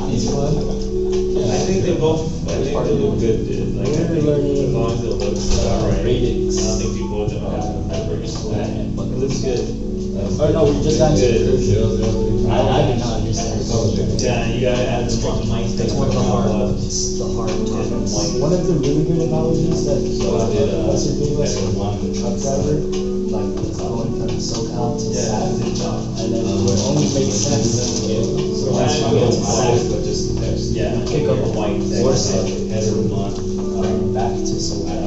He's fun. think they look good, dude. Like, I think as long as it looks about right, I don't think people would have numbers. It looks good. Oh, no, we just got Good. I did not understand. Yeah, you gotta add the mic. It's one of the hard ones, the hard topics. One of the really good analogies that, Professor gave us was the truck driver, like, going from SoCal to Sac, and then it would only make sense. So last time we had Sac, Yeah, pick up a white horse back to SoCal.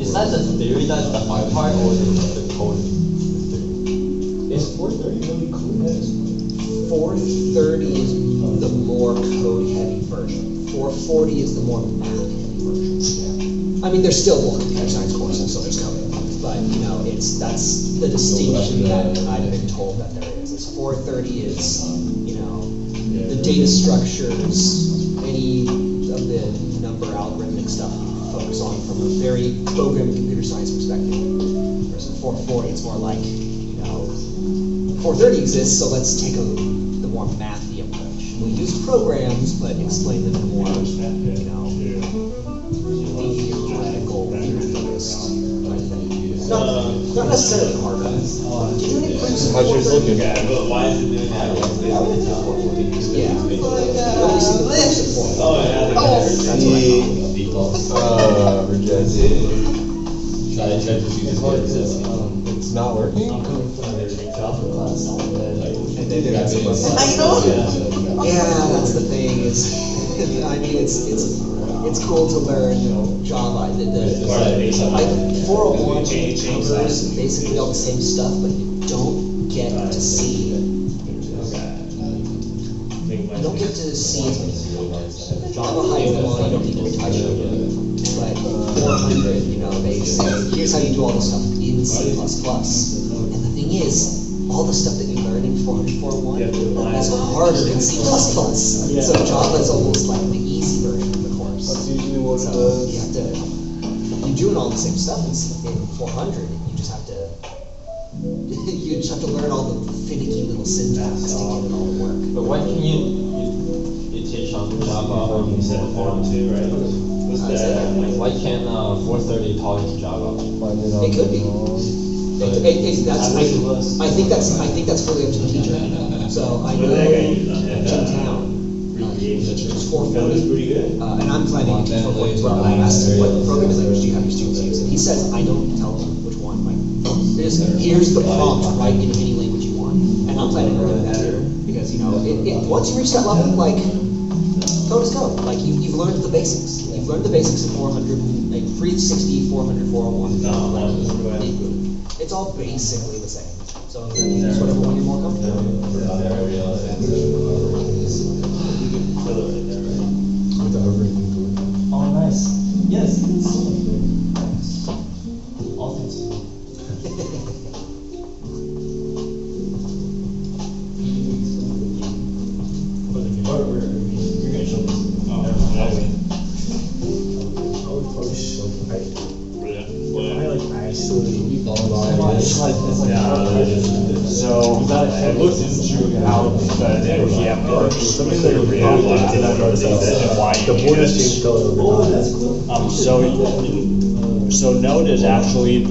Is that the theory that's the hard part, or is it the code? Is 430 really code heavy? 430 is the more code heavy version. 440 is the more math heavy version. I mean, there's still more computer science courses, so there's code. But, you know, that's the distinction that I've been told that there is. 430 is, you know, the data structures, any of the number algorithmic stuff you focus on from a very programming computer science perspective. Versus 440, it's more like, you know, 430 exists, so let's take the more mathy approach. We use programs, but explain them in more, you know, theoretical, focused kind of thing. Not necessarily harder. Do you do any proofs in How's yours 430? looking? Yeah, but why is it doing that? Yeah. Let me see the proofs in 440. Oh, yeah. That's what I thought. Default. Rejected. Try to see this one. It's not working? And then that's yeah, that's the thing. I mean, it's cool to learn Java. Like 401 covers basically all the same stuff, but you don't get to see. You don't get to see as many components. Java high level, you don't need to touch it. But 400, you know, they say, here's how you do all this stuff in C++. And the thing is, all the stuff that you learn in 401 is harder in C++. So Java is almost like the easy version of the course. That's usually what it So does. you have to, you're doing all the same stuff in 400, you just have to, you just have to learn all the finicky little syntax to get it all to work. But why can you teach on Java instead of 402, right? Why can't 430 talk to Java? It could be. I think that's fully up to the teacher. So I know in town, it's 440, and I'm planning to teach 440 as well. I asked him, what programming language do you have your students use? And he says, I don't tell them which one. Like, here's the prompt, write in any language you want. And I'm planning to learn that too, because, you know, once you reach that level, like, code is code. Like, you've learned the basics. You've learned the basics in 400, like 360, 400, 401. It's all basically the same. So it's whatever one you're more comfortable with. Oh, nice. Yes. All things. You're gonna show this. So, I looked into how the NPM works, the React, and why you use it. So Node is actually,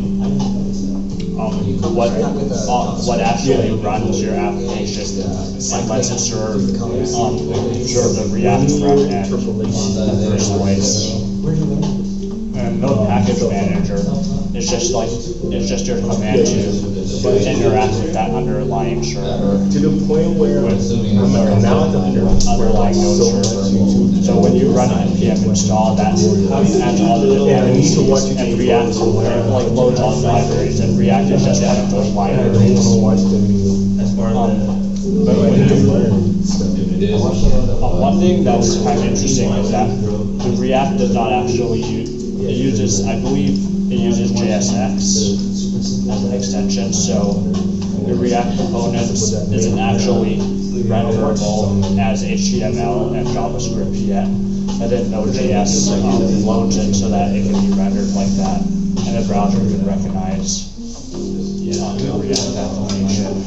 what actually runs your application and lets it serve the React front end in the first place. And Node Package Manager is just your command to interact with that underlying server. To the point where I'm now at the underlying Node server. So when you run npm install, that adds all the dependencies, and React loads all the libraries, and React is just one of those libraries. But when you one thing that's kind of interesting is that the React does not actually it uses, I believe, it uses JSX as an extension, so the React component isn't actually renderable as HTML and JavaScript yet. And then Node.js loads it so that it can be rendered like that, and the browser can recognize the React application.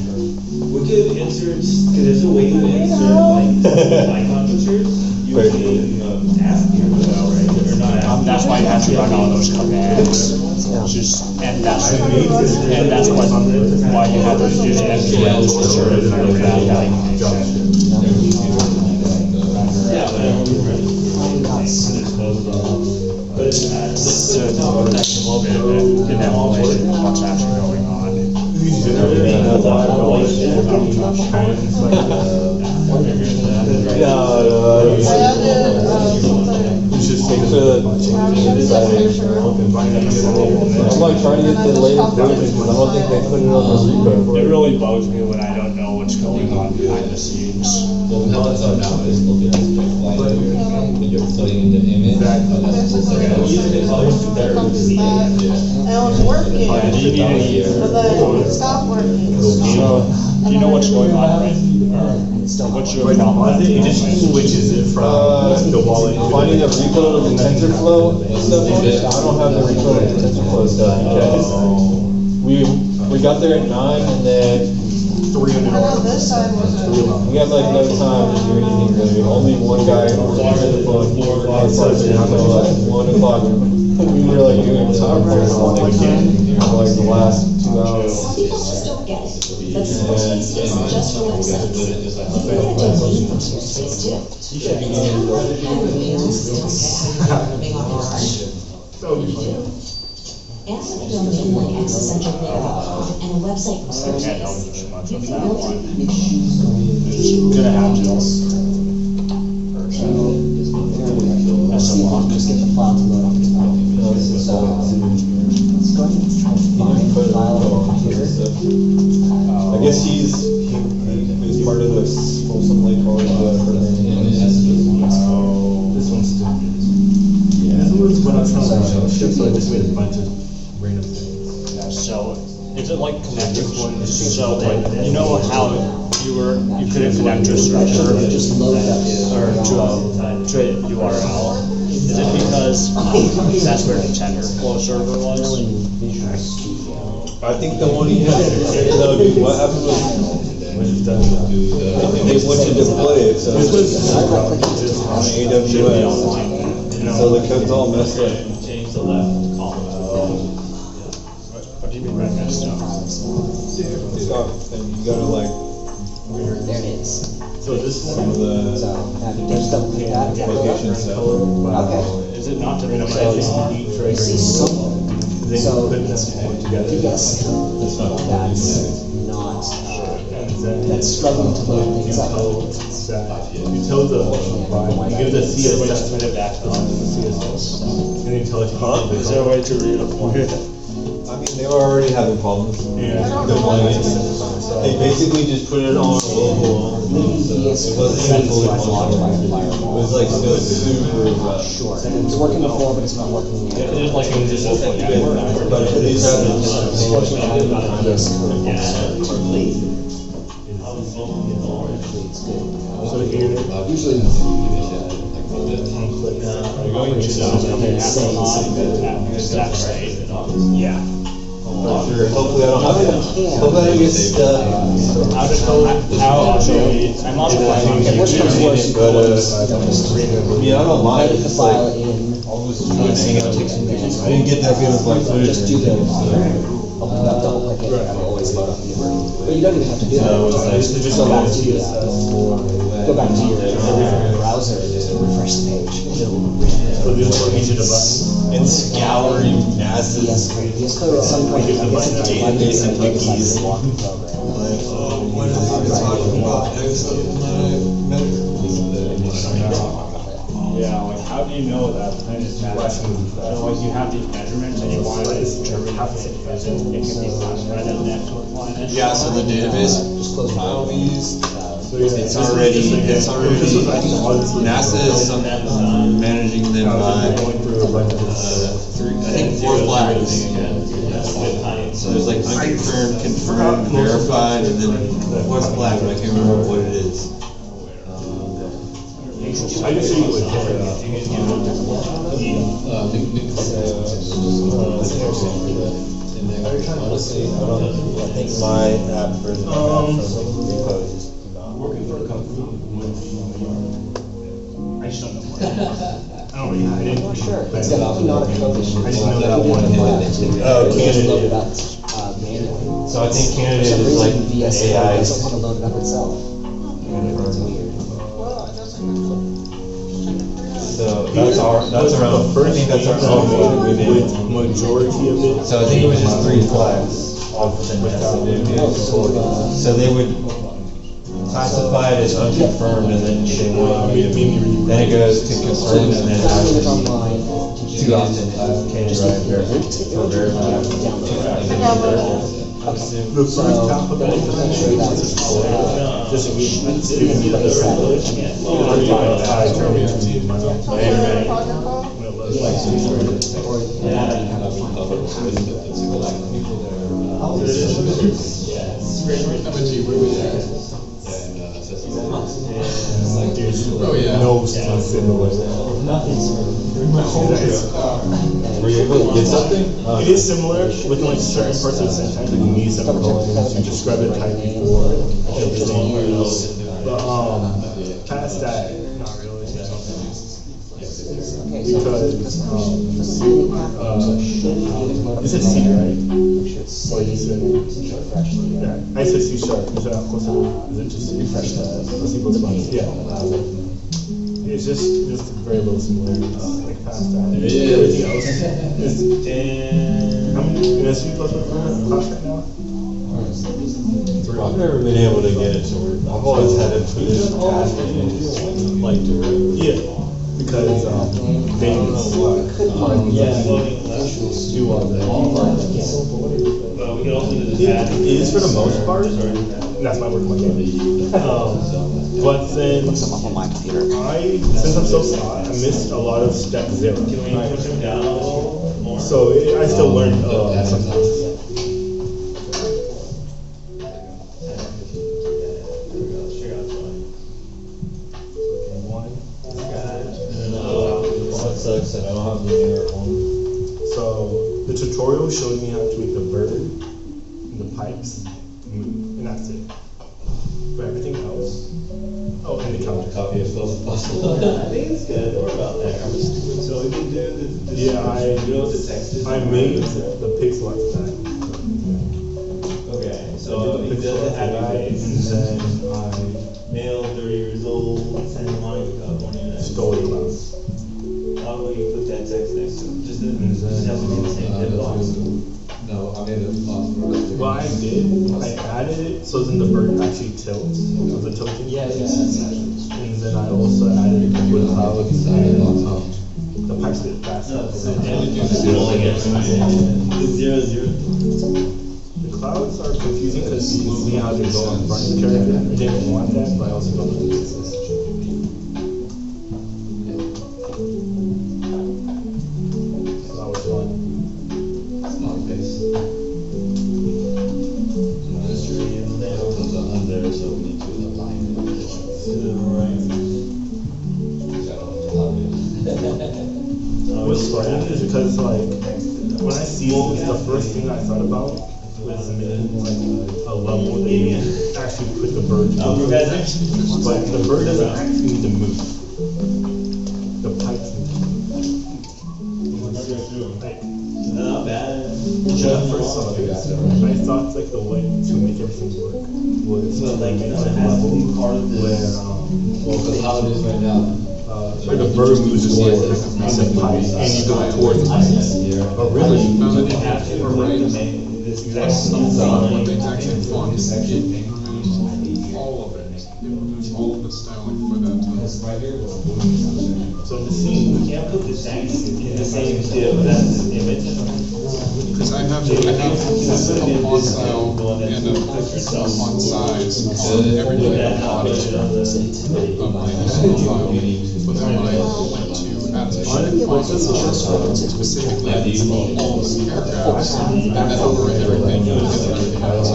could insert, cause there's a way to insert like icon pictures. You would ask you about, right? Or not ask. That's why you have to run all those commands. Just, and that's why you have to use SQL to sort of like that. Yeah, but it's So that's a little bit of it, and then what's actually going on. You should make sure that I'm like trying to get the latest version, but I don't think they put it on the repo. It really bugs me when I don't know what's going on behind the scenes. Well, how it's on now is looking at the like, when you're putting in the image. And it was working, but then it stopped working. Do you know what's going on, right? Or what's your problem? It just switches it from the wallet. Finding a repo of the TensorFlow stuff, I don't have the repo of the TensorFlow stuff because we got there at 9 and then I know this side wasn't. we had like no time to do anything really. Only one guy answered the phone, until like 1 o'clock. We were like doing time for like the last 2 hours. Some people just don't get it. But Squarespace is just for websites. You're gonna download from Squarespace too. And parents don't care. Living on their own. You do. Ask a domain like accesscentricmail.com and a website from Squarespace. You can build it. Gonna have to. That's a lot. Just get the file to load on your phone. Let's go ahead and try to find the file on your computer. I guess he's part of the Folsom Lake College program. This one's still. Yeah, this one's when I was trying to shift, so I just made a bunch of random things. Yeah, so is it like connected? So like, you know how you couldn't connect to a server Just load up. or to a URL? Is it because that's where the TensorFlow server was? I think the one he had, no, dude, what happened was, they went to deploy it, so This was on AWS, so the code's all messed up. Change the left column. What do you mean by messed up? It's got, and you gotta like, There it is. So this some of one. the So, have you just double click that? location stuff. Okay. Is it not to So, minimize? you see some, They so, put this one together. yes, It's not. that's not, that's struggling to load things up. You tell the, you give the CSS, Put it back on. CSS, and then tell it. Is there a way to redeploy it? I mean, they were already having problems. Yeah. Deploying it. They basically just put it on local, so it wasn't even fully functional. It was like still super rough. Sure, it's working before, but it's not working yet. It's like it was just open network. But at least having. Unfortunately, I did not use complete. So here, Usually, Are you going to that state? Yeah. Hopefully I don't have to, hopefully I don't get stuck. How to code, how actually, I'm not planning okay, worst comes to worst, But, just I mean, I don't mind. edit the file in. I didn't get that good of like footage. Just do the, double click it, and always load up the But you don't even have to do that. Just go back to your browser and just refresh the page. so this one, you hit a button. And scouring massive. VS Code at some point, I guess it's Database and wikis. block the program. What are you talking about? Yeah, like how do you know that plan is matching? So like you have these measurements and you want to determine how it is, it can be classified as an export line. Yeah, so the database Just close file my. we use, it's already, NASA is managing them by, I think 4 flags. So there's like unconfirmed, confirmed, verified, and then 4th flag, but I can't remember what it is. I just see you with different. Honestly, I don't think my app for because, working for a company I just don't know what. I don't really, I didn't. I'm not sure. plan It's it out. definitely not a code issue. I just know that It's one. just load candidate. it up, manually. So I think For candidate some is like reason, VS AI. doesn't want to load it up itself. It's weird. So that's around, I think that's around. With majority of it. So I think it was just 3 flags. So they would classify it as unconfirmed and then they would, then it goes to confirmed and then It's actually online. too often candidate or verified. The first alphabet just giving me like no sense in the way. Were you able to get something? It is similar with like certain parts of the sentence, like you need semicolons, you describe the type before everything. But past that, not really. Because you said C, right? Or you said yeah, I said C sharp. You said is it just refresh C++? Yeah. It's just very little similarities. Like past that, everything else is. How many in a C++ class right now? I've never been able to get it to work. I've always had it put in task and like to work. Yeah, because they do all that. But we can also do the It is for the most part. That's my work my game. But then on my computer. since I'm so hot, I missed a lot of step 0. Can we push them down a little more? So I still learned sometimes. That sucks that I don't have the mirror at home. So the tutorial showed me how to make the bird and the pipes move, and that's it. But everything else, and the counter. Copy of Phil's puzzle. I think it's good, don't worry about that. So we can do the. Yeah, You know what the text is? I made the pixel art stack. Okay, so he does a happy face. And then Male, 30 years old, Santa Monica, California. I stole the class. How will you put that text next to it? Just have to be the same pivot box. No, I made a class. What I did, I added it so then the bird actually tilts with the tilting. Yeah. And then I also added it with clouds and the pipes did it fast. No, so only get the 0, 0. The clouds are confusing because you can see how they go in front of the character. I didn't want that, but I also don't know this. So that was fun. Not base. Mystery in the middle. Those are under, so we need to align the positions. To the right. What's funny is because like when I see this, the first thing I thought about was making like a level that you actually put the bird to. But the bird doesn't actually need to move. The pipes need to move. Like, Not bad. when I first saw this, I thought like the way to make everything work was So like, make it a has to level be part of where this. Well, because how it is right now. where the bird moves towards the pipe and you go towards the pipe. But really, You have to recommend this text. What they actually want is to get all of it. It removes all of the styling for that. so the scene, You can't put the text in the same div as the image. Because I have a font style and a font size on everything in the body of my initial file. But then when I went to add a font size, specifically all the paragraphs, and then overwrite everything and get everything out. So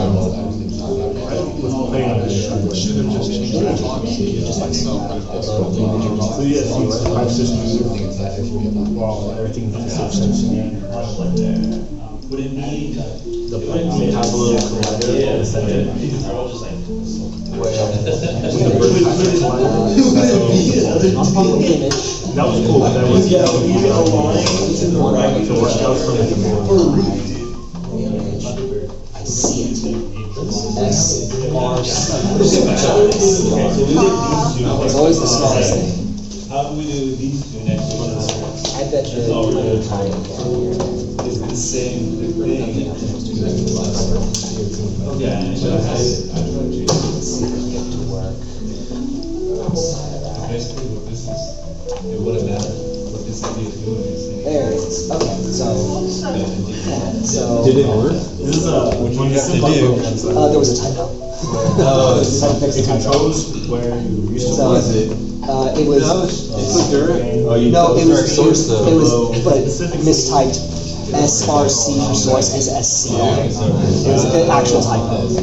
should have just changed the font myself, but it's probably so yeah, see, like the pipes just move while everything's in section. would it be? The you have a little collider in the center. Where when the bird passes flying, that was cool. That was Yeah, we need a line to the right. to work out from the I see it. S-R-C. It's always the smallest thing. How do we do these two next to each other? I bet you That's all we're doing. time down here. It's the same thing. Okay. See if we can get to work. Outside of that. Basically, what this is, it wouldn't matter what this idea is doing. There it is. Okay, so. Did it work? This is Which one you have to do? There was a typo. Oh, So I fixed It the typo. controls where you used to So, play. it was. Oh, you No, it was, source it was, but mistyped. SRC for source is SC. It was an actual typo. So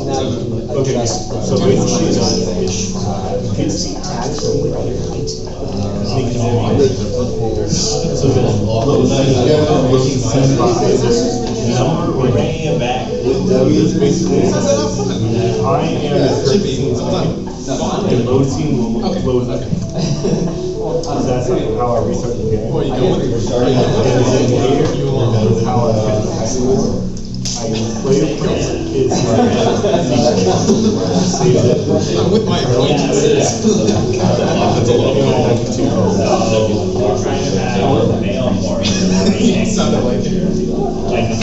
now you can Okay, adjust. so basically, it's Tags from with your height. so the number or Bringing it back. this basically is I am purchasing and load team will close it. That's how I restart the game. Well, you go with your And then here, how I play it. It's save it. I'm with my acquaintances. We're trying to have mail for it. It sounded like it. Like this.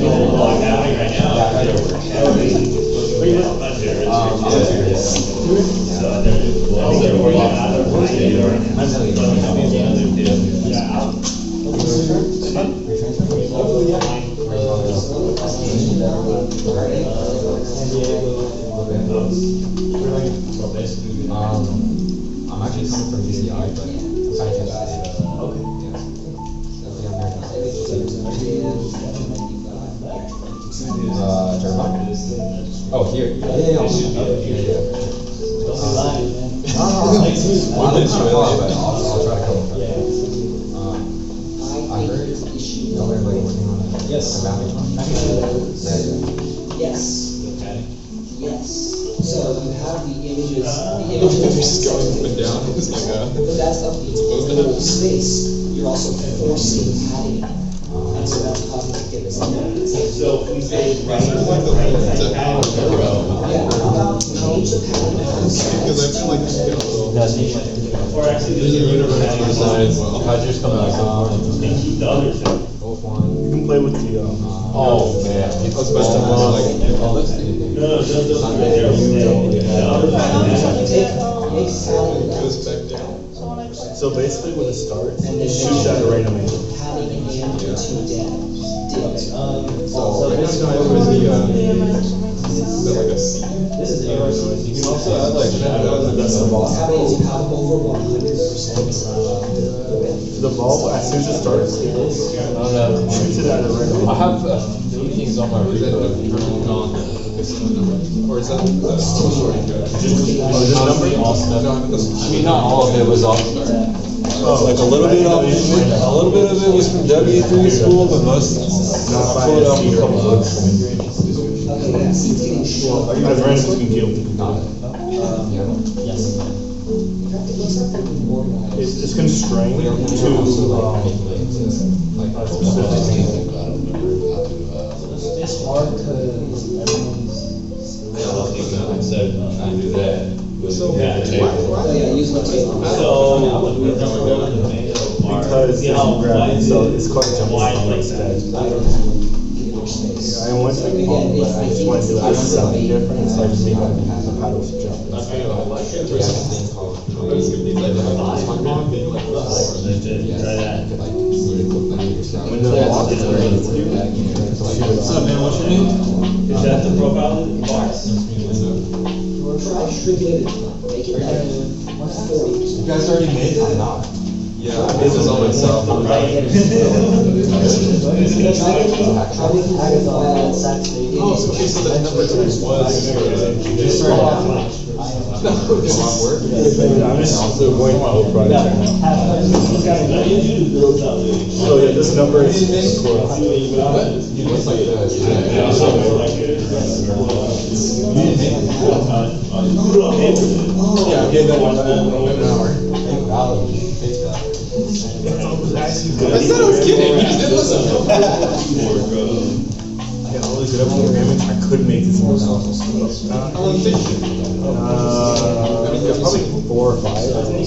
Well, I'm having right now. So they're working on other I'm actually coming from UCI, but Jeremiah? Oh, here. Yeah. Well, it's kind of far, but I'll try to come. I heard everybody working on it. Yes. Yeah. Yes. Yes. So you have the images Just going up and down. It's like but that's up to the space. You're also forcing padding. And so that's cognitive as well. So we say right. Yeah. Change the padding. because I feel like there's been a little. Or actually, There's a universe besides, Well. Patrick's coming out. and keep the others there. Both one. You can play with the, Oh, man. Especially when like, No, those right there. The others Take it padding goes back down. so basically when it starts, and then shoot at a random angle. padding and to dead. So, next time was the, Is that like a C? you can also add like, That's the ball. Padding is over 100%. The ball, as soon as it starts, I don't know. shoots it at a random I angle. have a few things on my radar. Or is that? Just number? I mean, not all of it was off. Oh, Like a little bit of it was from W3 school, but most I pulled off a couple books. Okay, yeah, see, it's getting short. As random as you can get. Yes. It looks like they've been organized. It's constrained to, a specific angle. It's hard because everyone's. Instead of trying to do that, with the table. Oh, yeah, use the table. Because it's gravity, so it's quite jumping instead. I don't have either space. I want to be calm, but I just want to do like something different, so I just make the paddles jump. When the ball is ready, What's up, man? What's your name? Is that the profile box? Try shrinking it, make it like 40. You guys already made it? I'm not. Yeah, this is all myself. Oh, so okay, so the number 2 was. I'm just avoiding my whole project. So yeah, this number is. Yeah, I gave that one an hour. I said I was kidding, you just didn't listen. Yeah, I was good at programming. I could make this more. How long did it take you? Probably 4 or 5. I think.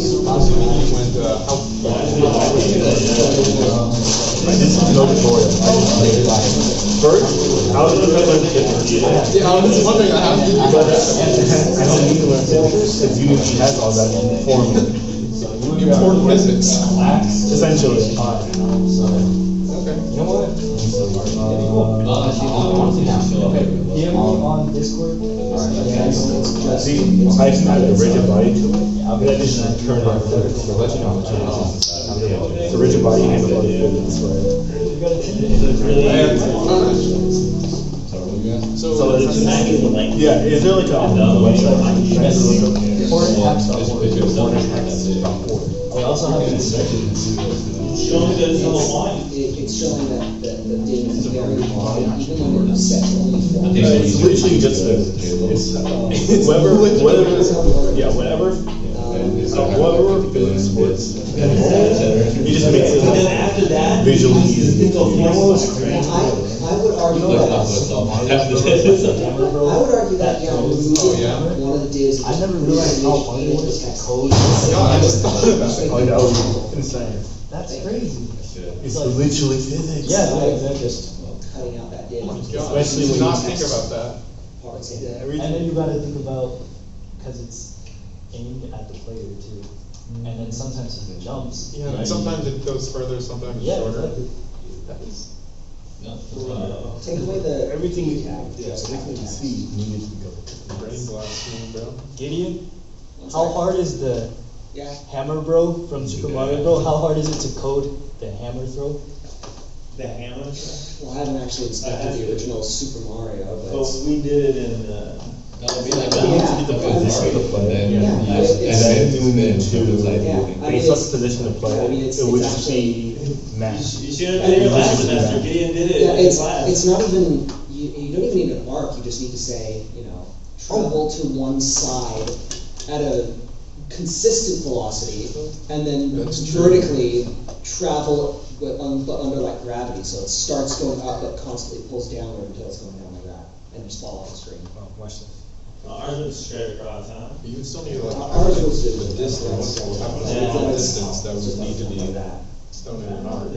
I did some tutorial. First, I was looking at like Yeah, I was just wondering, I have to do but that. I don't need to learn physics because Unity has all that for me. Import physics. Essentially. Okay. You know what? On Discord? See, I can add a rigid body to it. In addition, I turn on physics. I'll let you know how much it is. The rigid body and the body physics, right? So, Yeah, is there like a website? We also have an It's showing that the data is very long, even when it's set to only 4. It's literally just whatever physics works. You just make And then after that, visually you easy. think of I would argue that, one of the days. I never realized how funny it was to code. I just thought about it. Oh, that was insane. That's crazy. It's literally physics. Yeah, exactly. Just cutting out that data. Especially Did when not you think about that. Parts of that. And then you gotta think about, cause it's aimed at the player too. And then sometimes he jumps. Yeah, right? and sometimes it goes further, sometimes it's Yeah, shorter. exactly. That is. Take away the. everything you have, everything you see needed to go. Brain blasting, bro. Gideon, how hard is the Yeah. hammer bro from Super Mario Bro? How hard is it to code the hammer throw? the hammer. Well, I haven't actually inspected the original Super Mario, but. So we did it in, That would be like Yeah. the physics, and then Yeah, you I just, mean, and it's- then Anything we need to, Yeah, I mean, in such position to play, I mean, it's it would actually- just be math. you should have did it last semester, Gideon did it Yeah, in it's class. not even, you don't even need an arc, you just need to say, travel to one side at a consistent velocity, and then That's true. vertically travel but under like gravity, so it starts going up but constantly pulls downward until it's going down like that, and just fall off the screen. Oh, watch this. Ours was straight across, huh? You would still need like. Ours was the distance, how much Yeah. the distance that would need to be like that. stone in an arc.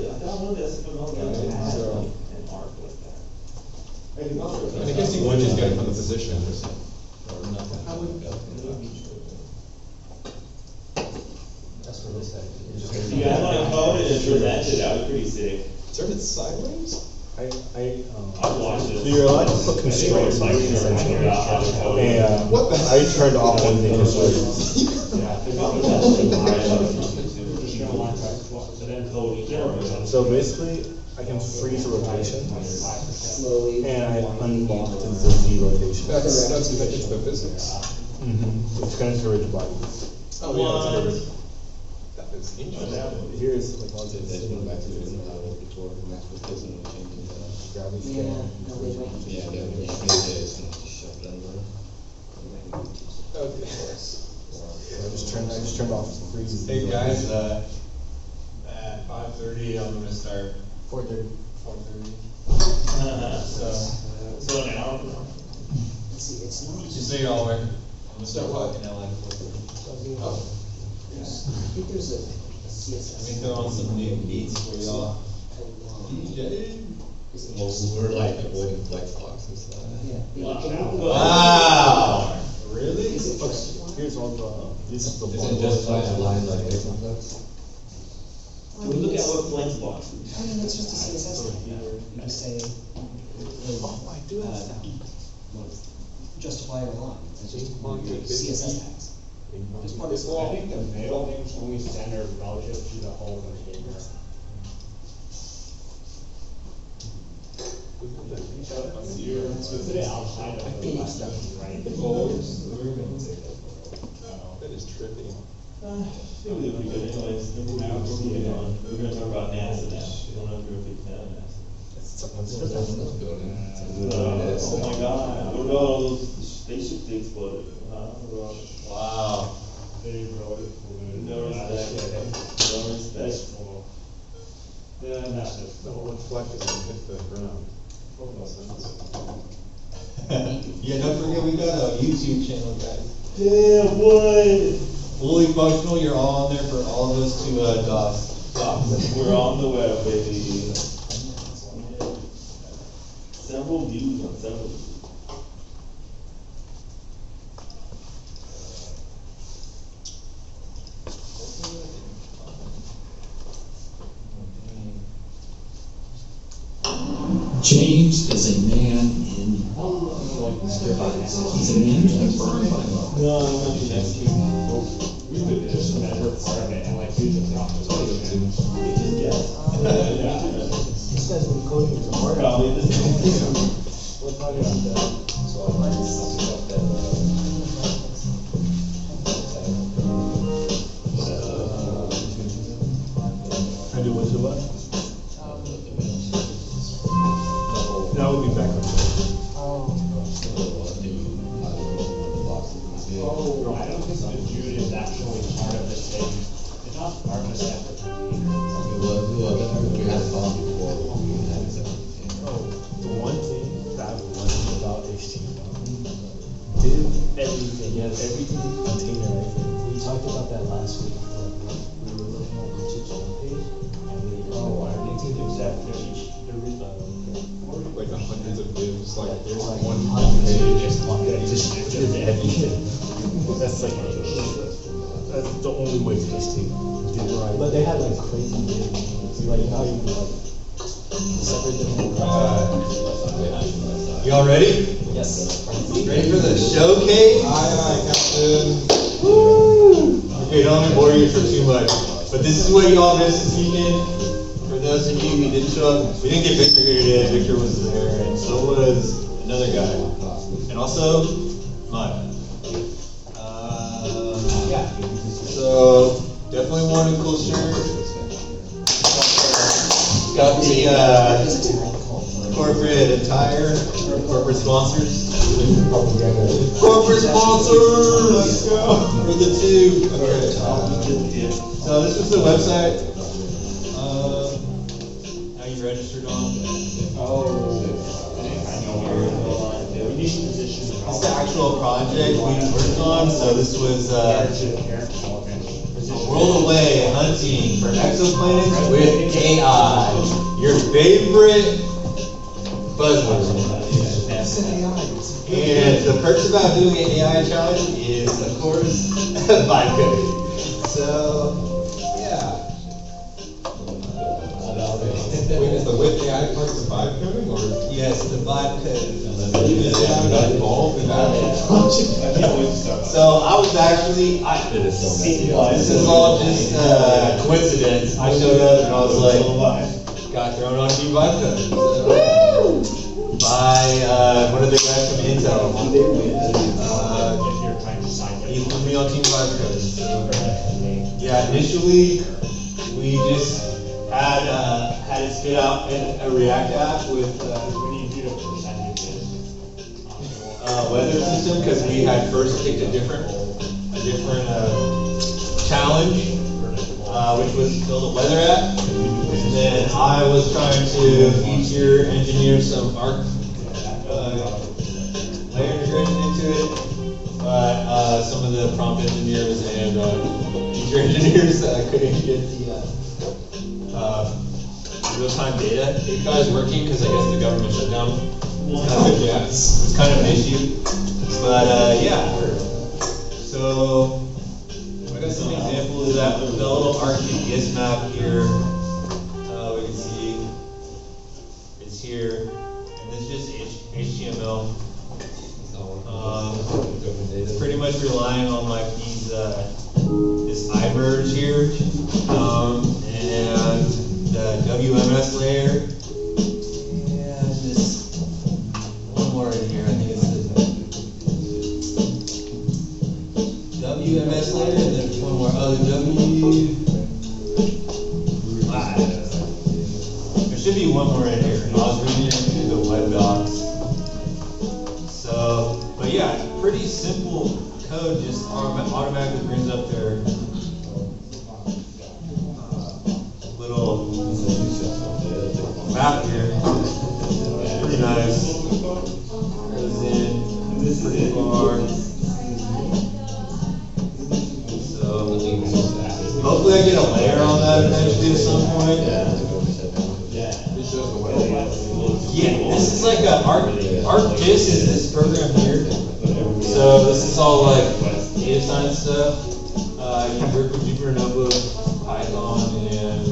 And I guess you would just get it from the position. That's what this said. If you guys wanna code it and present it, that would be pretty sick. Turn it sideways? I'd watch it. So you're allowed to put constraints on it, essentially. And What the I turned off one thing constraints. So basically, I can freeze the rotation, Slowly. and I unlocked the Z rotation. That's it's the physics. Which connects to rigid body. Oh, yeah, that's good. That is interesting. Here's like all They this just went back to doing how it was before, and that's what this and changing the. gravity Yeah, scale. no, they might. Yeah, they're just gonna shove it under. Okay. I just turned off freeze. Hey guys, at 5:30, I'm gonna start. 4:30. 4:30. So an hour from now. See, it's not. Just so y'all aware, I'm gonna start walking at like 4:30. Oh. I think there's a I CSS. think they're on some new beats for y'all. Well, we're like avoiding flex blocks and stuff. Wow! Really? Here's all the, this is the. Is it just like a line like this and flex? Can we look at what flex blocks? I mean, it's just a CSS thing. You just say, I do have that. justify your line. It's just CSS tags. Just want this wall. I think the middle name's only centered relative to the whole container. Put it outside of the last right? That is trippy. I think it'll be good anyways, then we're moving on, we're gonna talk about NASA now, we don't know if you're a big fan of NASA. Oh my god, what about all those spaceships they exploded? Wow. They wrote it for the. No respect. No respect. Yeah, no reflected and hit the ground. Yeah, don't forget we got a YouTube channel, guys. Yeah, boy. Fully functional, you're all on there for all of us to docs. We're on the web, baby. Several views on several. James is a man in he's a man who's been burned by love. No, I'm not sure. We would just measure part of it and like use it off the This guy's been coding for more. Probably this. We're talking about that. I do what you what? That would be back on. Oh, I don't think the Jude is actually part of this thing. It's not part of a separate container. We had a phone before. The one thing that I've learned about HTML is everything. Yes, everything is containerized. We talked about that last week. We were looking at YouTube's homepage, and we exactly Like the hundreds of divs, like there's like one 100 page. just everything. That's like that's the only way to HTML. But they had like crazy things. Like how you like separate them. Y'all ready? Yes. Ready for the showcase? Aye, Captain. Woo! Okay, don't let me bore you for too much. But this is what y'all missed this weekend. For those of you who didn't show up, we didn't get Victor here today. Victor was there, and so was another guy. And also, Mike. Yeah. So, definitely one cool shirt. Got the corporate attire, corporate sponsors. Corporate sponsors! Let's go! For the two. Okay. So, this was the website. How you registered on? It's the actual project we worked on, so this was World Away Hunting for Exoplanets with AI. Your favorite buzzword. And the perks about doing an AI challenge is, of course, vibe coding. So, yeah. Wait, is the with AI part the vibe coding or? Yes, the vibe coding. You just got involved in that project? So I was actually, this is all just coincidence. I showed up and I was like, got thrown on Team Vibe Code. By one of the guys from Intel. He put me on Team Vibe Code. So, yeah, initially we just had it spit out in a React app with weather system because we had first picked a different challenge, which was to build a weather app. And then I was trying to feature engineer some ARC layer integration into it, but some of the prompt engineers and feature engineers couldn't get the real-time data APIs working because I guess the government shut down. Yeah, it's kind of an issue, but yeah. So I got some examples of that. We've got a little ArcGIS map here. We can see it's here, and this is just HTML. It's pretty much relying on like these converge here, and the WMS layer, and this one more in here. I think it's the WMS layer, and then one more. Oh, the there should be one more in here. I was reading it through the web docs. So, but yeah, pretty simple code, just automatically brings up their little map here. Pretty nice. Goes in pretty far. So, hopefully I get a layer on that eventually at some point. Yeah, this is like a ArcGIS is this program here. So this is all like data science stuff. You work with Jupyter Notebook, Python, and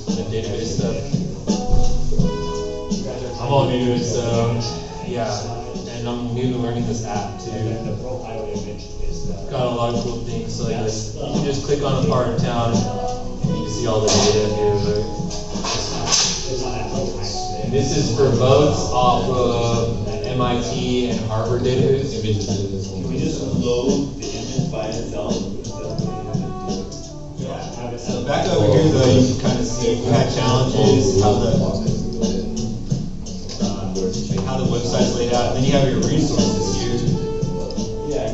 the database stuff. I'm all new to it, so yeah. And I'm new to learning this app too. Got a lot of cool things. So like this, you can just click on a part of town and you can see all the data here. Right? And this is for votes off of MIT and Harvard database. Can we just load the image by itself? Yeah. So back over here though, you can kind of see we had challenges, how the website's laid out. And then you have your resources here,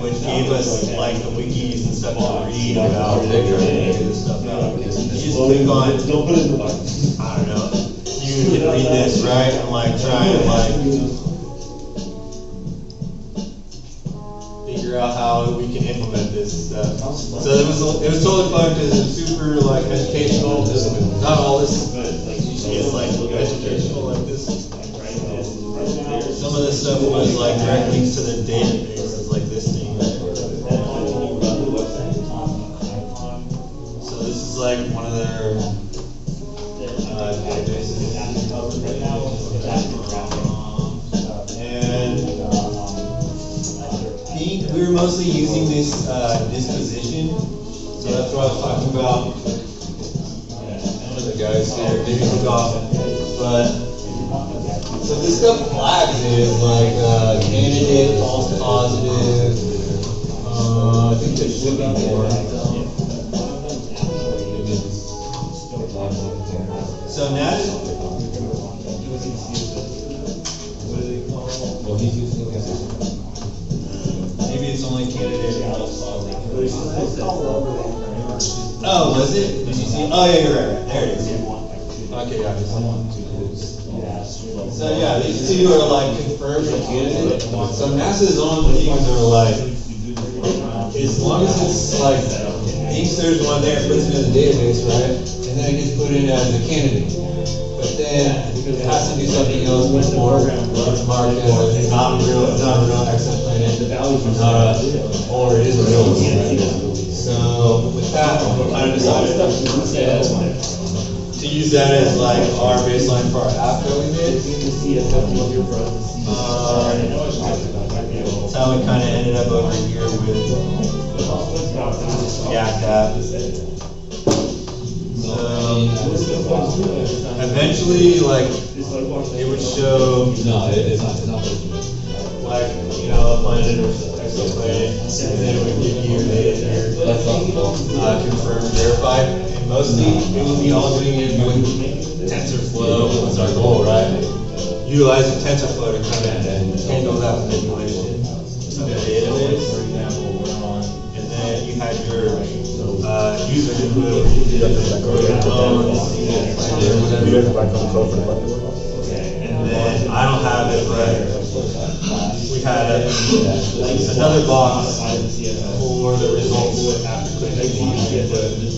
which gave us like the wikis and stuff to read about this stuff. You just click on, I don't know, you can read this, right? And like try and like figure out how we can implement this stuff. So it was totally fun because it's super like educational. Not all this is like educational like this. Some of this stuff was like direct links to the databases, like this thing. So this is like one of their databases. And I think we were mostly using this disposition. So that's what I was talking about. One of the guys here, maybe took off. But so this stuff flags is like candidate, false positive. I think there should be more. So now, maybe it's only candidate and false positive. Oh, was it? Did you see? Oh yeah, you're right. There it is. Okay, got it. So yeah, these two are like confirmed for candidate. So NASA's own things are like, as long as it's like, thinks there's one there, puts it in the database, right? And then it gets put in as a candidate. But then it has to do something else before it's marked as not a real exoplanet, or it is a real one. So with that, I kind of decided to use that as like our baseline for our app that we made. That's how we kind of ended up over here with React app. So eventually, like it would show, like a planet or exoplanet, and then it would give you data here, confirmed, verified. Mostly, it will be all doing it with TensorFlow was our goal, right? Utilizing TensorFlow to kind of handle that manipulation of the database. And then you had your user input, and then I don't have it, but we had another box for the results after clicking.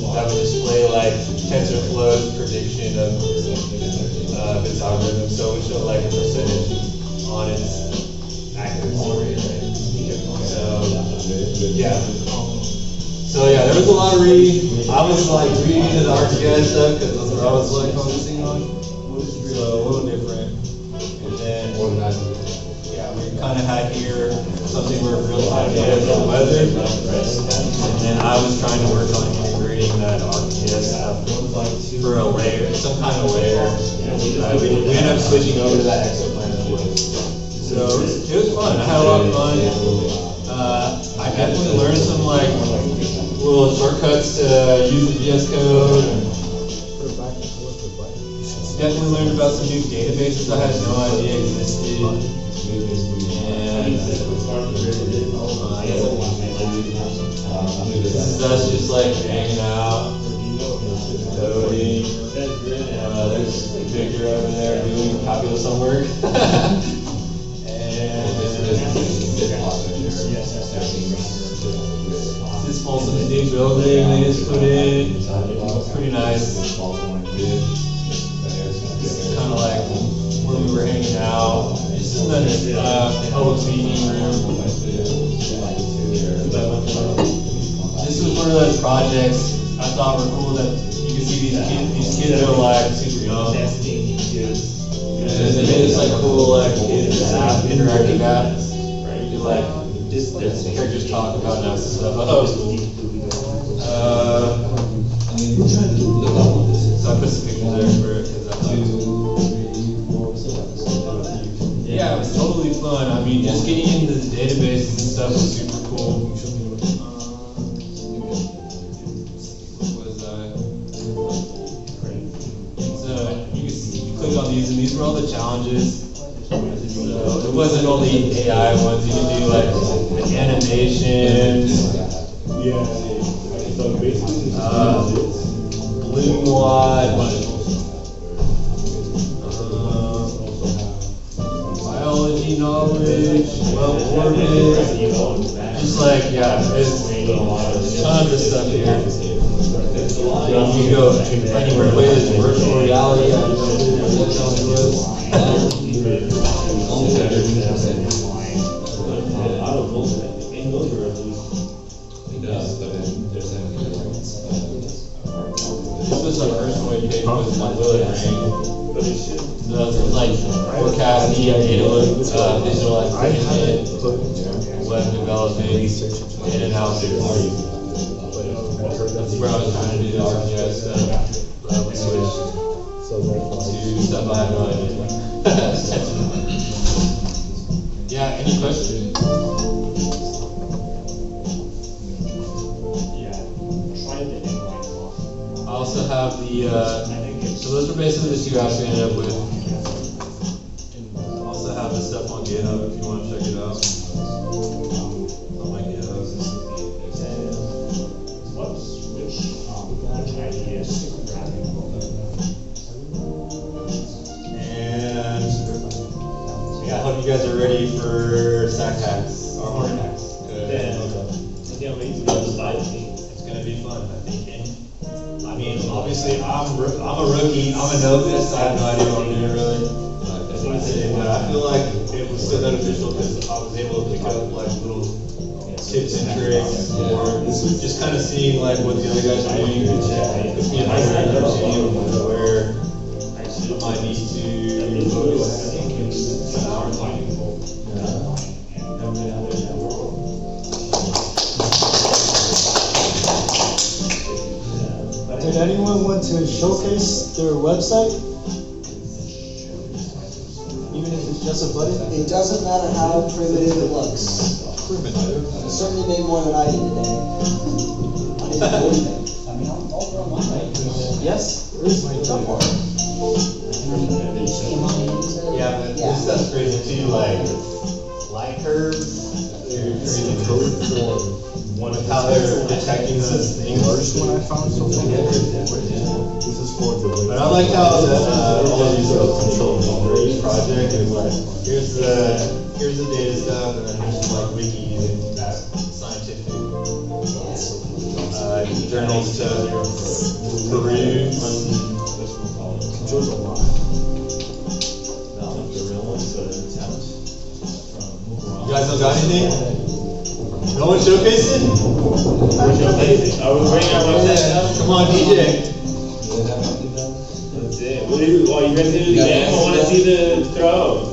That would display like TensorFlow's prediction of its algorithm, so it showed like a percentage on its accuracy. So yeah, there was a lot of reading. I was like reading the ArcGIS stuff because that's what I was like focusing on. So a little different. And then yeah, we kind of had here something where real time data is the weather. And then I was trying to work on integrating that ArcGIS stuff for a layer, some kind of layer. We ended up switching over to that exoplanet. So it was fun. I had a lot of fun. I definitely learned some like little shortcuts to use the VS Code. Definitely learned about some new databases I had no idea existed. And this is us just like hanging out, coding. There's Victor over there doing calculus homework. This falls in the new building they just put in. It's pretty nice. Kind of like where we were hanging out. This is the public meeting room. This was one of those projects I thought were cool that you can see these kids are like super young. And they made this like cool like kids app, interactive app. You like characters talk about NASA stuff. I thought it was cool. So I put some pictures there for it because I thought. Yeah, it was totally fun. I mean, just getting into the databases and stuff was super cool. On these, and these were all the challenges. So it wasn't only AI ones, you could do like animations, So basically, Bloom Watch, biology knowledge, web orbit, just like, yeah, there's tons of stuff here. You go anywhere with virtual reality, I don't know what challenge was. This was our first one you did was my Willow Ring. So it's like forecasting, visualization, web development, and analysis. That's where I was trying to do the ArcGIS stuff, but we switched to stuff I have no idea. Yeah, any questions? I also have the, so those are basically the two apps we ended up with. I also have the stuff on GitHub if you want to check it out. On my GitHub. And yeah, I hope you guys are ready for SAC hacks or Hornet hacks. It's gonna be fun, I think. And I mean, obviously, I'm a rookie. I'm a novice. I have no idea what I'm doing really. And I feel like it was still beneficial because I was able to pick up like little tips and tricks, or just kind of seeing like what the other guys are doing. Puts me in my team where I might need to focus an hour time. Did anyone want to showcase their website? Even if it's just a button? It doesn't matter how primitive it looks. You certainly made more than I did today. I didn't do anything. Yes? Go for it. Yeah, but this stuff's crazy too, like light curves. They're creating code for one of how they're detecting those things. First one I found something. This is for the. But I like how all of these are controlled for each project. It's like here's the data stuff, and then there's some like wikis and scientific journals to peruse. Controls a lot. You guys don't got anything? No one showcasing? I was waiting on website. Come on, DJ. That's it. What are you guys gonna do the game? I wanna see the throw.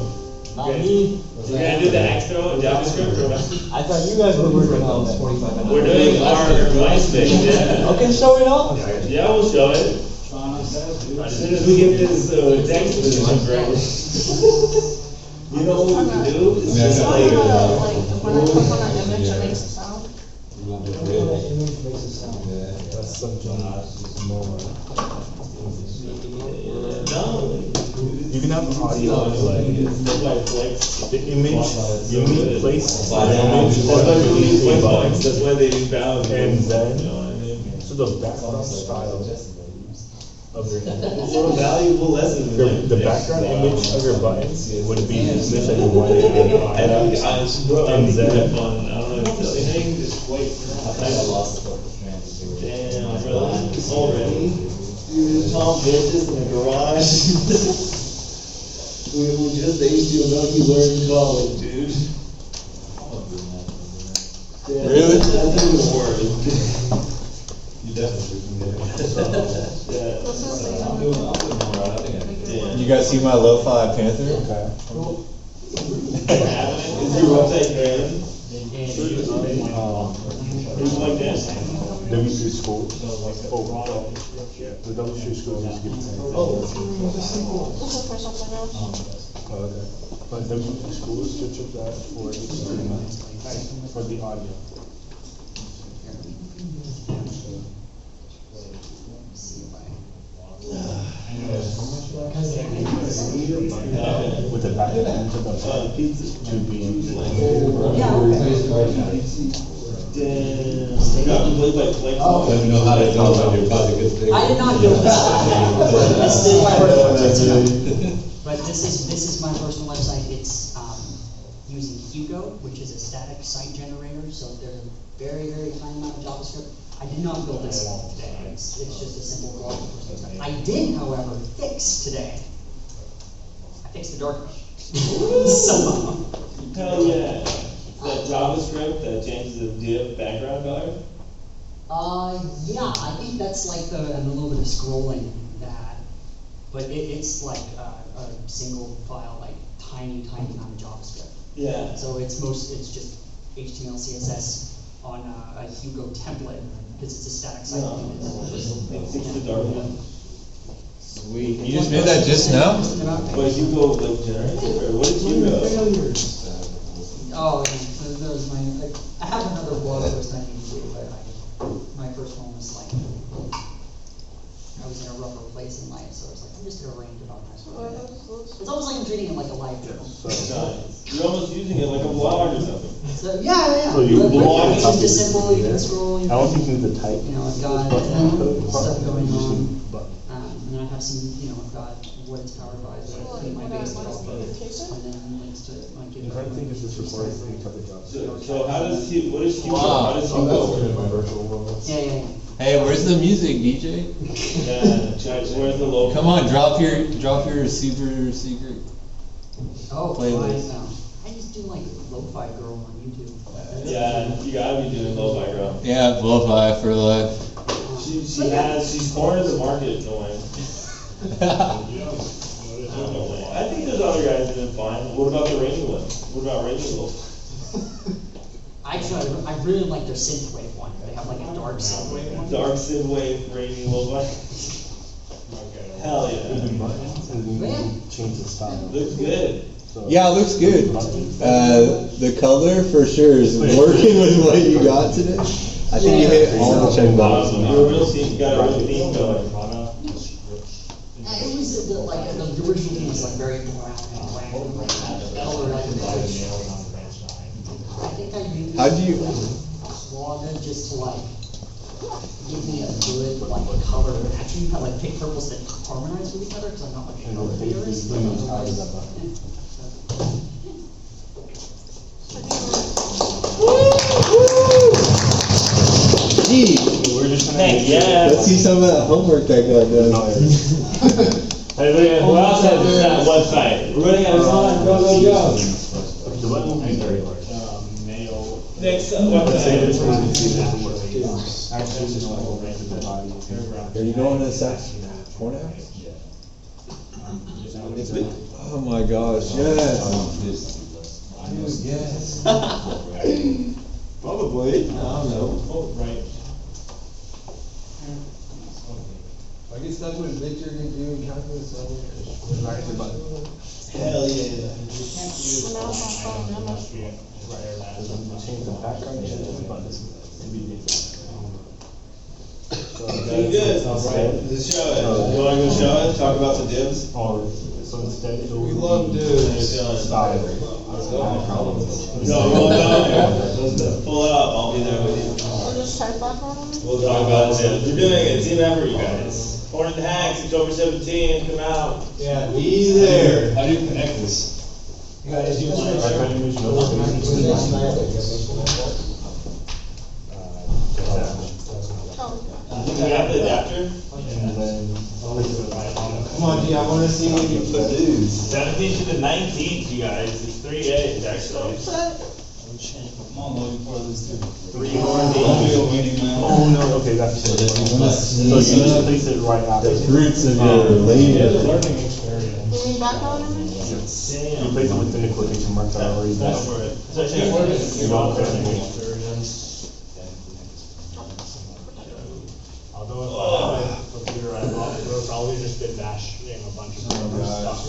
Not me. We're gonna do the external JavaScript or what? I thought you guys were working on that. We're doing our MySpace, yeah. Okay, show it off. Yeah, we'll show it. As soon as we get this text position ready. You know what we can do? It's just like, When I click on that image, it makes a sound. That's something more. no. You can have audio, like, the image, you need place the image That's why we use on websites, that's why they use bounds. and then, You know what I mean? so the background style of your It's a valuable lesson. the background image of your buttons would be the image that you want to add. I think I And think then- it's fun. I don't know if it's anything, just wait. Damn, really? Already? Dude, Tom bitches in the garage. We just aged you enough you learned in college, dude. Yeah, Really? That's even a word. You definitely Yeah. Yeah. You guys see my lo-fi Panther? Okay. Is your website good? Who's like this? W3 School. Oh, the W3 School is getting. Looking for something else. Okay. But W3 School is such a that for HTML, for the audio. With the background to be. Damn. You got to play by play. Let me know how to tell when your project is big. I did not build this. This is my but this is my personal website. It's using Hugo, which is a static site generator. So there's a very tiny amount of JavaScript. I did not build this today. It's just a simple blog. I did, however, fix today. I fixed the dark mode. So. Hell yeah. That JavaScript that changes the div background color? Yeah, I think that's like a little bit of scrolling that, but it's like a single file, like tiny amount of JavaScript. Yeah. So it's just HTML, CSS on a Hugo template, because it's a static site. It fixed the dark one. Sweet. You just made that just now? What, Hugo like generated, or what is Hugo? Oh, yeah, there's I have another blog post I need to do, but my first one was like, I was in a rougher place in life, so I was like, I'm just gonna arrange it on my screen. It's almost like I'm treating it like a live journal. You're almost using it like a blog or something. So, yeah. So you But it's just simple, you can scroll. I don't think you need to type. You know, I've got stuff going on. And then I have some, I've got what it's powered by, my base developer, and then links to my GitHub. I'm trying to think if this recording any type of job. So how does what is Hugo? Wow. How does Hugo work? My virtual world. Yeah. Hey, where's the music, DJ? Yeah, where's the logo? Come on, drop your super secret. Oh, playlist. I just do like lo-fi girl on YouTube. Yeah, you gotta be doing lo-fi girl. Yeah, lo-fi for life. She's cornered the market in a way. I think there's other guys doing fine. What about the Rainy one? What about Rainy Wolf? Actually, I really like their synthwave one. They have like a dark synthwave one. Dark synthwave Rainy Wolf. Hell yeah. And then change the style. Looks good. Yeah, it looks good. The color for sure is working with what you got today. I think you hit all the check boxes. You're a real theme, you got a real theme going. It was the original theme was like very brown and bland, like color like I think I used How'd you- Claude just to like give me a good like color. Actually, you kind of like pick purples that harmonize with each other because I'm not like a color theorist. Gee, Let's see some of that homework that got done. Hey, look at who else has that website? We're running out of time. Go. Next website. Are you going to sex porn app? Oh my gosh, yes. Yes. Probably, I don't know. Oh, right. I guess that's what Victor can do in calculus, so. Hell yeah. Change the background, change the buttons. Pretty good. Let's show it. You wanna go show it? Talk about the divs? Or, so instead it We love dudes. Style. No, roll down there. Pull it up, I'll be there with you. We'll just type back on them. We'll talk about divs. We're doing a team effort, you guys. Horn and Hacks, October 17th, come out. Yeah, be there. How do you connect this? You guys use my You got the adapter? Come on, D, I wanna see what you can do. 17th to the 19th, you guys. It's 3 days, actually. Come on, Lloyd, before this too. 3 more days. Oh, no, okay, that's it. So you just place it right after. The fruits of your labor. Learning experience. You mean back on them? You place it within the quotation marks that are already there. That's for it. It's actually for it. You don't have any experience. Although if I have a computer I bought, it'll probably just been bashing a bunch of other stuff.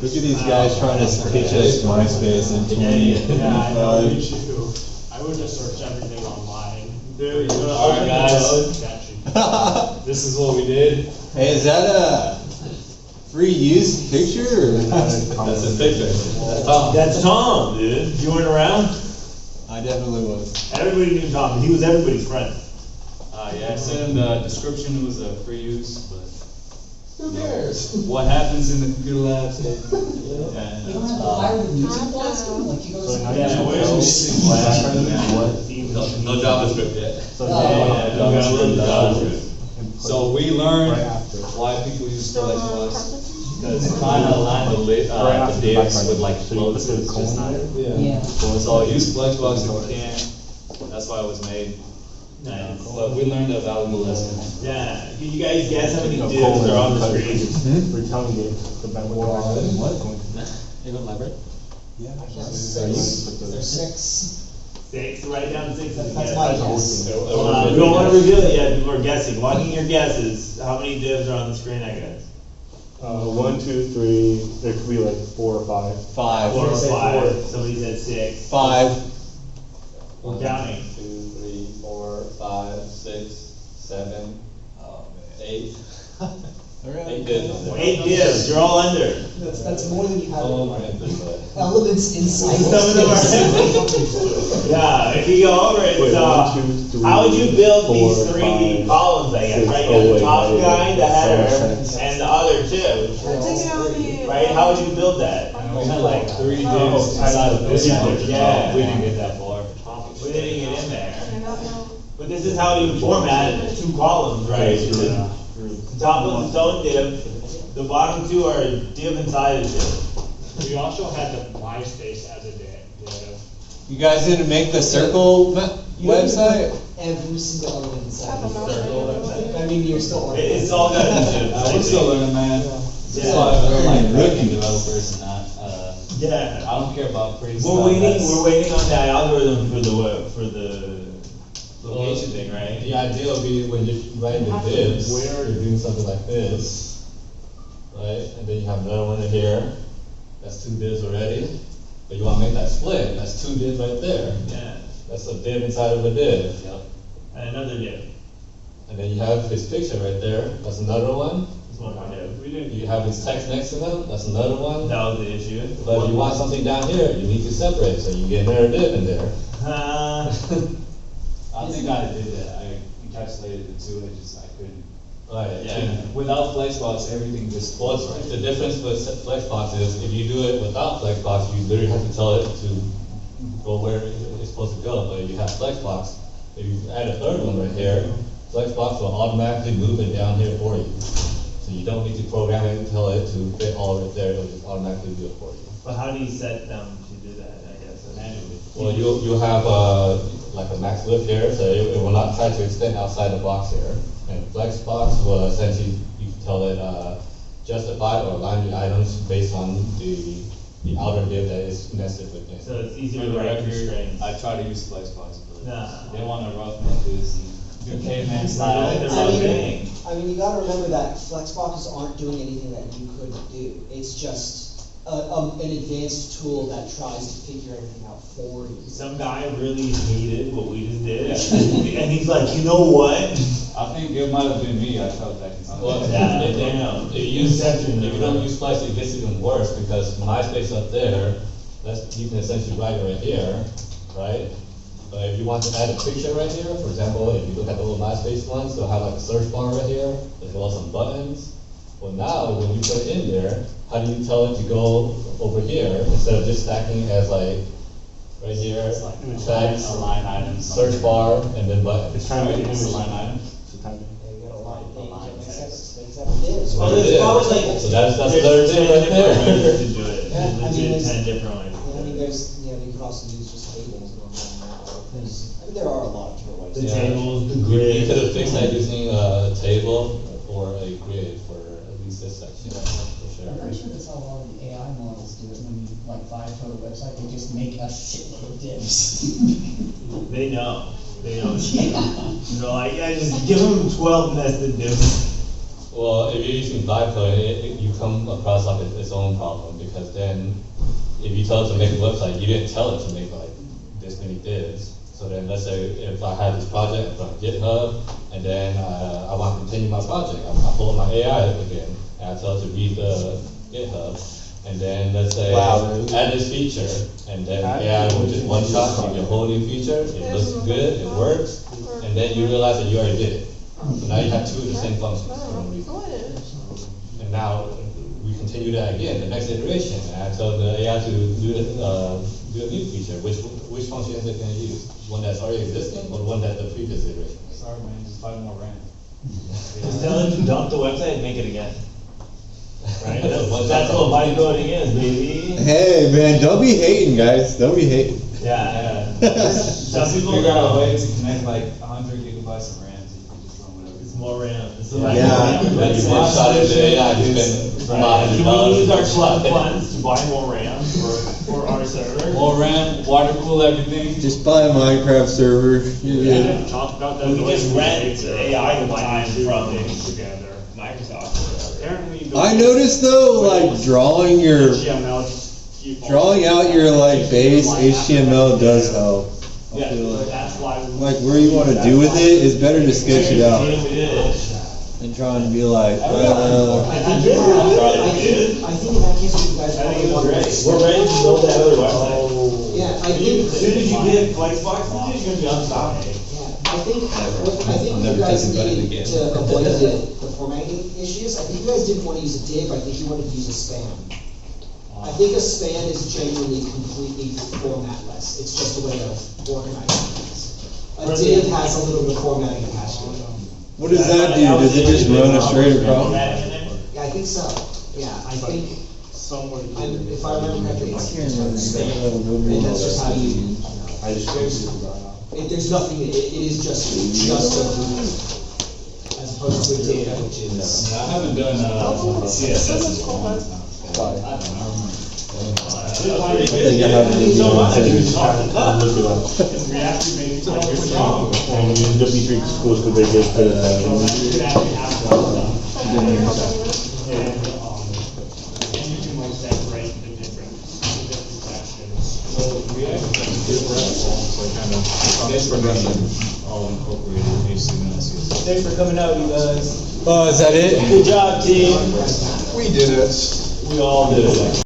Look at these guys trying to pitch us MySpace in 20. Yeah, I know, me too. I would just search everything online. Dude, you wanna Alright, open guys. the This is what we did. Hey, is that a free use picture? That's a picture. That's Tom. That's Tom, dude. You weren't around? I definitely was. Everybody knew Tom. He was everybody's friend. Yeah, I said in the description it was a free use, but Who cares? what happens in the computer lab stays. You don't have to hire the music class, like you go to. So now you Yeah, just where's go the- what theme No, you no need. JavaScript yet. So Yeah, now you gotta learn the JavaScript. and put So we learned right after. why people use FlexBox, Because because trying to align the Right after the divs background. with like So you floats put the is just colon not. there? Yeah. So use FlexBox if you can, that's why it was made. Nice. But we learned a valuable lesson. Yeah. Can you guys guess how many No, divs colon, are on the because screen? We're telling you the bandwidth. What? You go library? Yeah. There's 6. 6. Write down 6. That's my guess. We don't want to reveal it yet. People are guessing. Locking your guesses. How many divs are on the screen, I guess? 1, 2, 3, there could be like 4 or 5. 5. 4 or say 5. 4. Somebody said 6. 5. We're counting. 2, 3, 4, 5, 6, 7, 8. 8 divs. 8 divs. You're all under. That's more than you have. Oh my goodness. Elements inside. Some of them are. Yeah, if you go over it, Wait, so 1, 2, 3, how would you build 4, these 3 5, columns, I guess, 6, right? You have the wait, top wait, guy, the header, 7, and the other 2. We're taking out the. Right? How would you build that? We had like 3 divs Oh, inside of this yeah, one. yeah. We didn't get that far. We didn't get in there. I don't know. But this is how you format 2 columns, right? Yeah. Top one's its own div, the bottom 2 are a div inside a div. We also had the MySpace as a div. You guys didn't make the circle website? Every single element inside. I don't know. I mean, you're still. It's all got divs. We're still learning, man. Yeah. We're like rookie developers and not, Yeah. I don't care about pretty stuff. We're waiting That's- on the algorithm for the location thing, right? The idea would be when you're writing the divs, you're doing something like this, right? And then you have another one in here, that's 2 divs already. But you wanna make that split, that's 2 divs right there. Yeah. That's a div inside of a div. Yep. And another div. And then you have his picture right there, that's another one. That's one more div. You have his text next to them, that's another one. That was the issue. But if you want something down here, you need to separate, so you get another div in there. I think I did that, I encapsulated the 2, I couldn't. Right, Yeah, without Flexbox, everything just. Well, the difference with Flexbox is if you do it without Flexbox, you literally have to tell it to go where it's supposed to go. But if you have Flexbox, if you add a third one right here, Flexbox will automatically move it down here for you. So you don't need to program it and tell it to fit all right there, it'll just automatically do it for you. But how do you set them to do that, I guess, manually? Well, you'll have like a max width here, so it will not try to extend outside the box here. And Flexbox will essentially, you can tell it, justify or align the items based on the outer div that is nested within. so it's easier For to the write record, constraints. I try to use Flexbox, but Nah. they want to roughneck this and do caveman style. I mean, you gotta remember that Flexboxes aren't doing anything that you couldn't do. It's just an advanced tool that tries to figure everything out for you. Some guy really hated what we just did, and he's like, you know what? I think it might have been me, I felt that. Well, yeah, if you don't use Flex, it gets even worse, because MySpace up there, you can essentially write it right here, right? But if you want to add a picture right here, for example, if you look at the old MySpace ones, they'll have like a search bar right here, as well as some buttons. Well, now, when you put it in there, how do you tell it to go over here, instead of just stacking it as like, right here, text, a line item, search bar, and then buttons. It's kind of an It's image. a line item. Well, there's probably like. So that's there's another 10 thing right different there. ways to do it. Yeah, I mean, Legit there's- 10 different ways. I mean, there's, you could also use just tables and all that. I mean, there are a lot of different ways. The Yeah. tables, the You grid. could have fixed that using a table or a grid for at least this section, for sure. I'm pretty sure that's how a lot of the AI models do it, when you like buy a photo website, they just make a shitload of divs. They know. They know. Yeah. You know, like, yeah, just give them 12 nested divs. Well, if you're using vibe coding, you come across like its own problem, because then if you tell it to make a website, you didn't tell it to make like this many divs. So then let's say if I had this project from GitHub, and then I want to continue my project, I pull up my AI again, and I tell it to read the GitHub, and then let's say add this feature, and then AI will just one shot give you a whole new feature, it looks good, it works, and then you realize that you already did it. So now you have two of the same functions for no reason. And now we continue that again, the next iteration, and I tell the AI to do a new feature. Which function is it going to use? One that's already existing, or one that the previous iteration? Sorry, man, just buy more RAM. Just tell it to dump the website and make it again. Right? That's That's what vibe coding is, baby. Hey, man, don't be hating, guys. Don't be hating. Yeah. Some people figure out a know. way to connect like 100 gigabytes of RAM, so you can just run whatever. It's more RAM. So Yeah. That's one shot into AI, you spend Can $500. we use our club funds to buy more RAM for our server? More RAM, water cool everything. Just buy a Minecraft server. You're good. Talk about that. We can just rent noise AI combine time two from things together. Microsoft. Apparently. I noticed though, like drawing out your like base HTML does help. I Yeah, feel like. that's why. Like where you want to do with it, it's better to sketch it out It is. than trying to be like, I think in that case, you guys I think it was probably want to. ready. We're ready to build that other website. Yeah, I As think. soon as you get Flexbox, you're gonna be unstoppable. I think you guys needed to avoid the formatting issues. I think you guys didn't want to use a div, I think you wanted to use a span. I think a span is genuinely completely formatless, it's just a way of organizing things. A div has a little bit of formatting attached to it. what does that do? Does it just run a straight across? Yeah, I think so, yeah, I think, if I remember correctly, it's span, and that's just how you, there's nothing, it is just a as opposed to a div, which is. I haven't done CSS in a long time. I think I have to do Look it up. And use W3 schools because they just put Thanks for coming out, you guys. Oh, is that it? Good job, team. We did it. We all did it.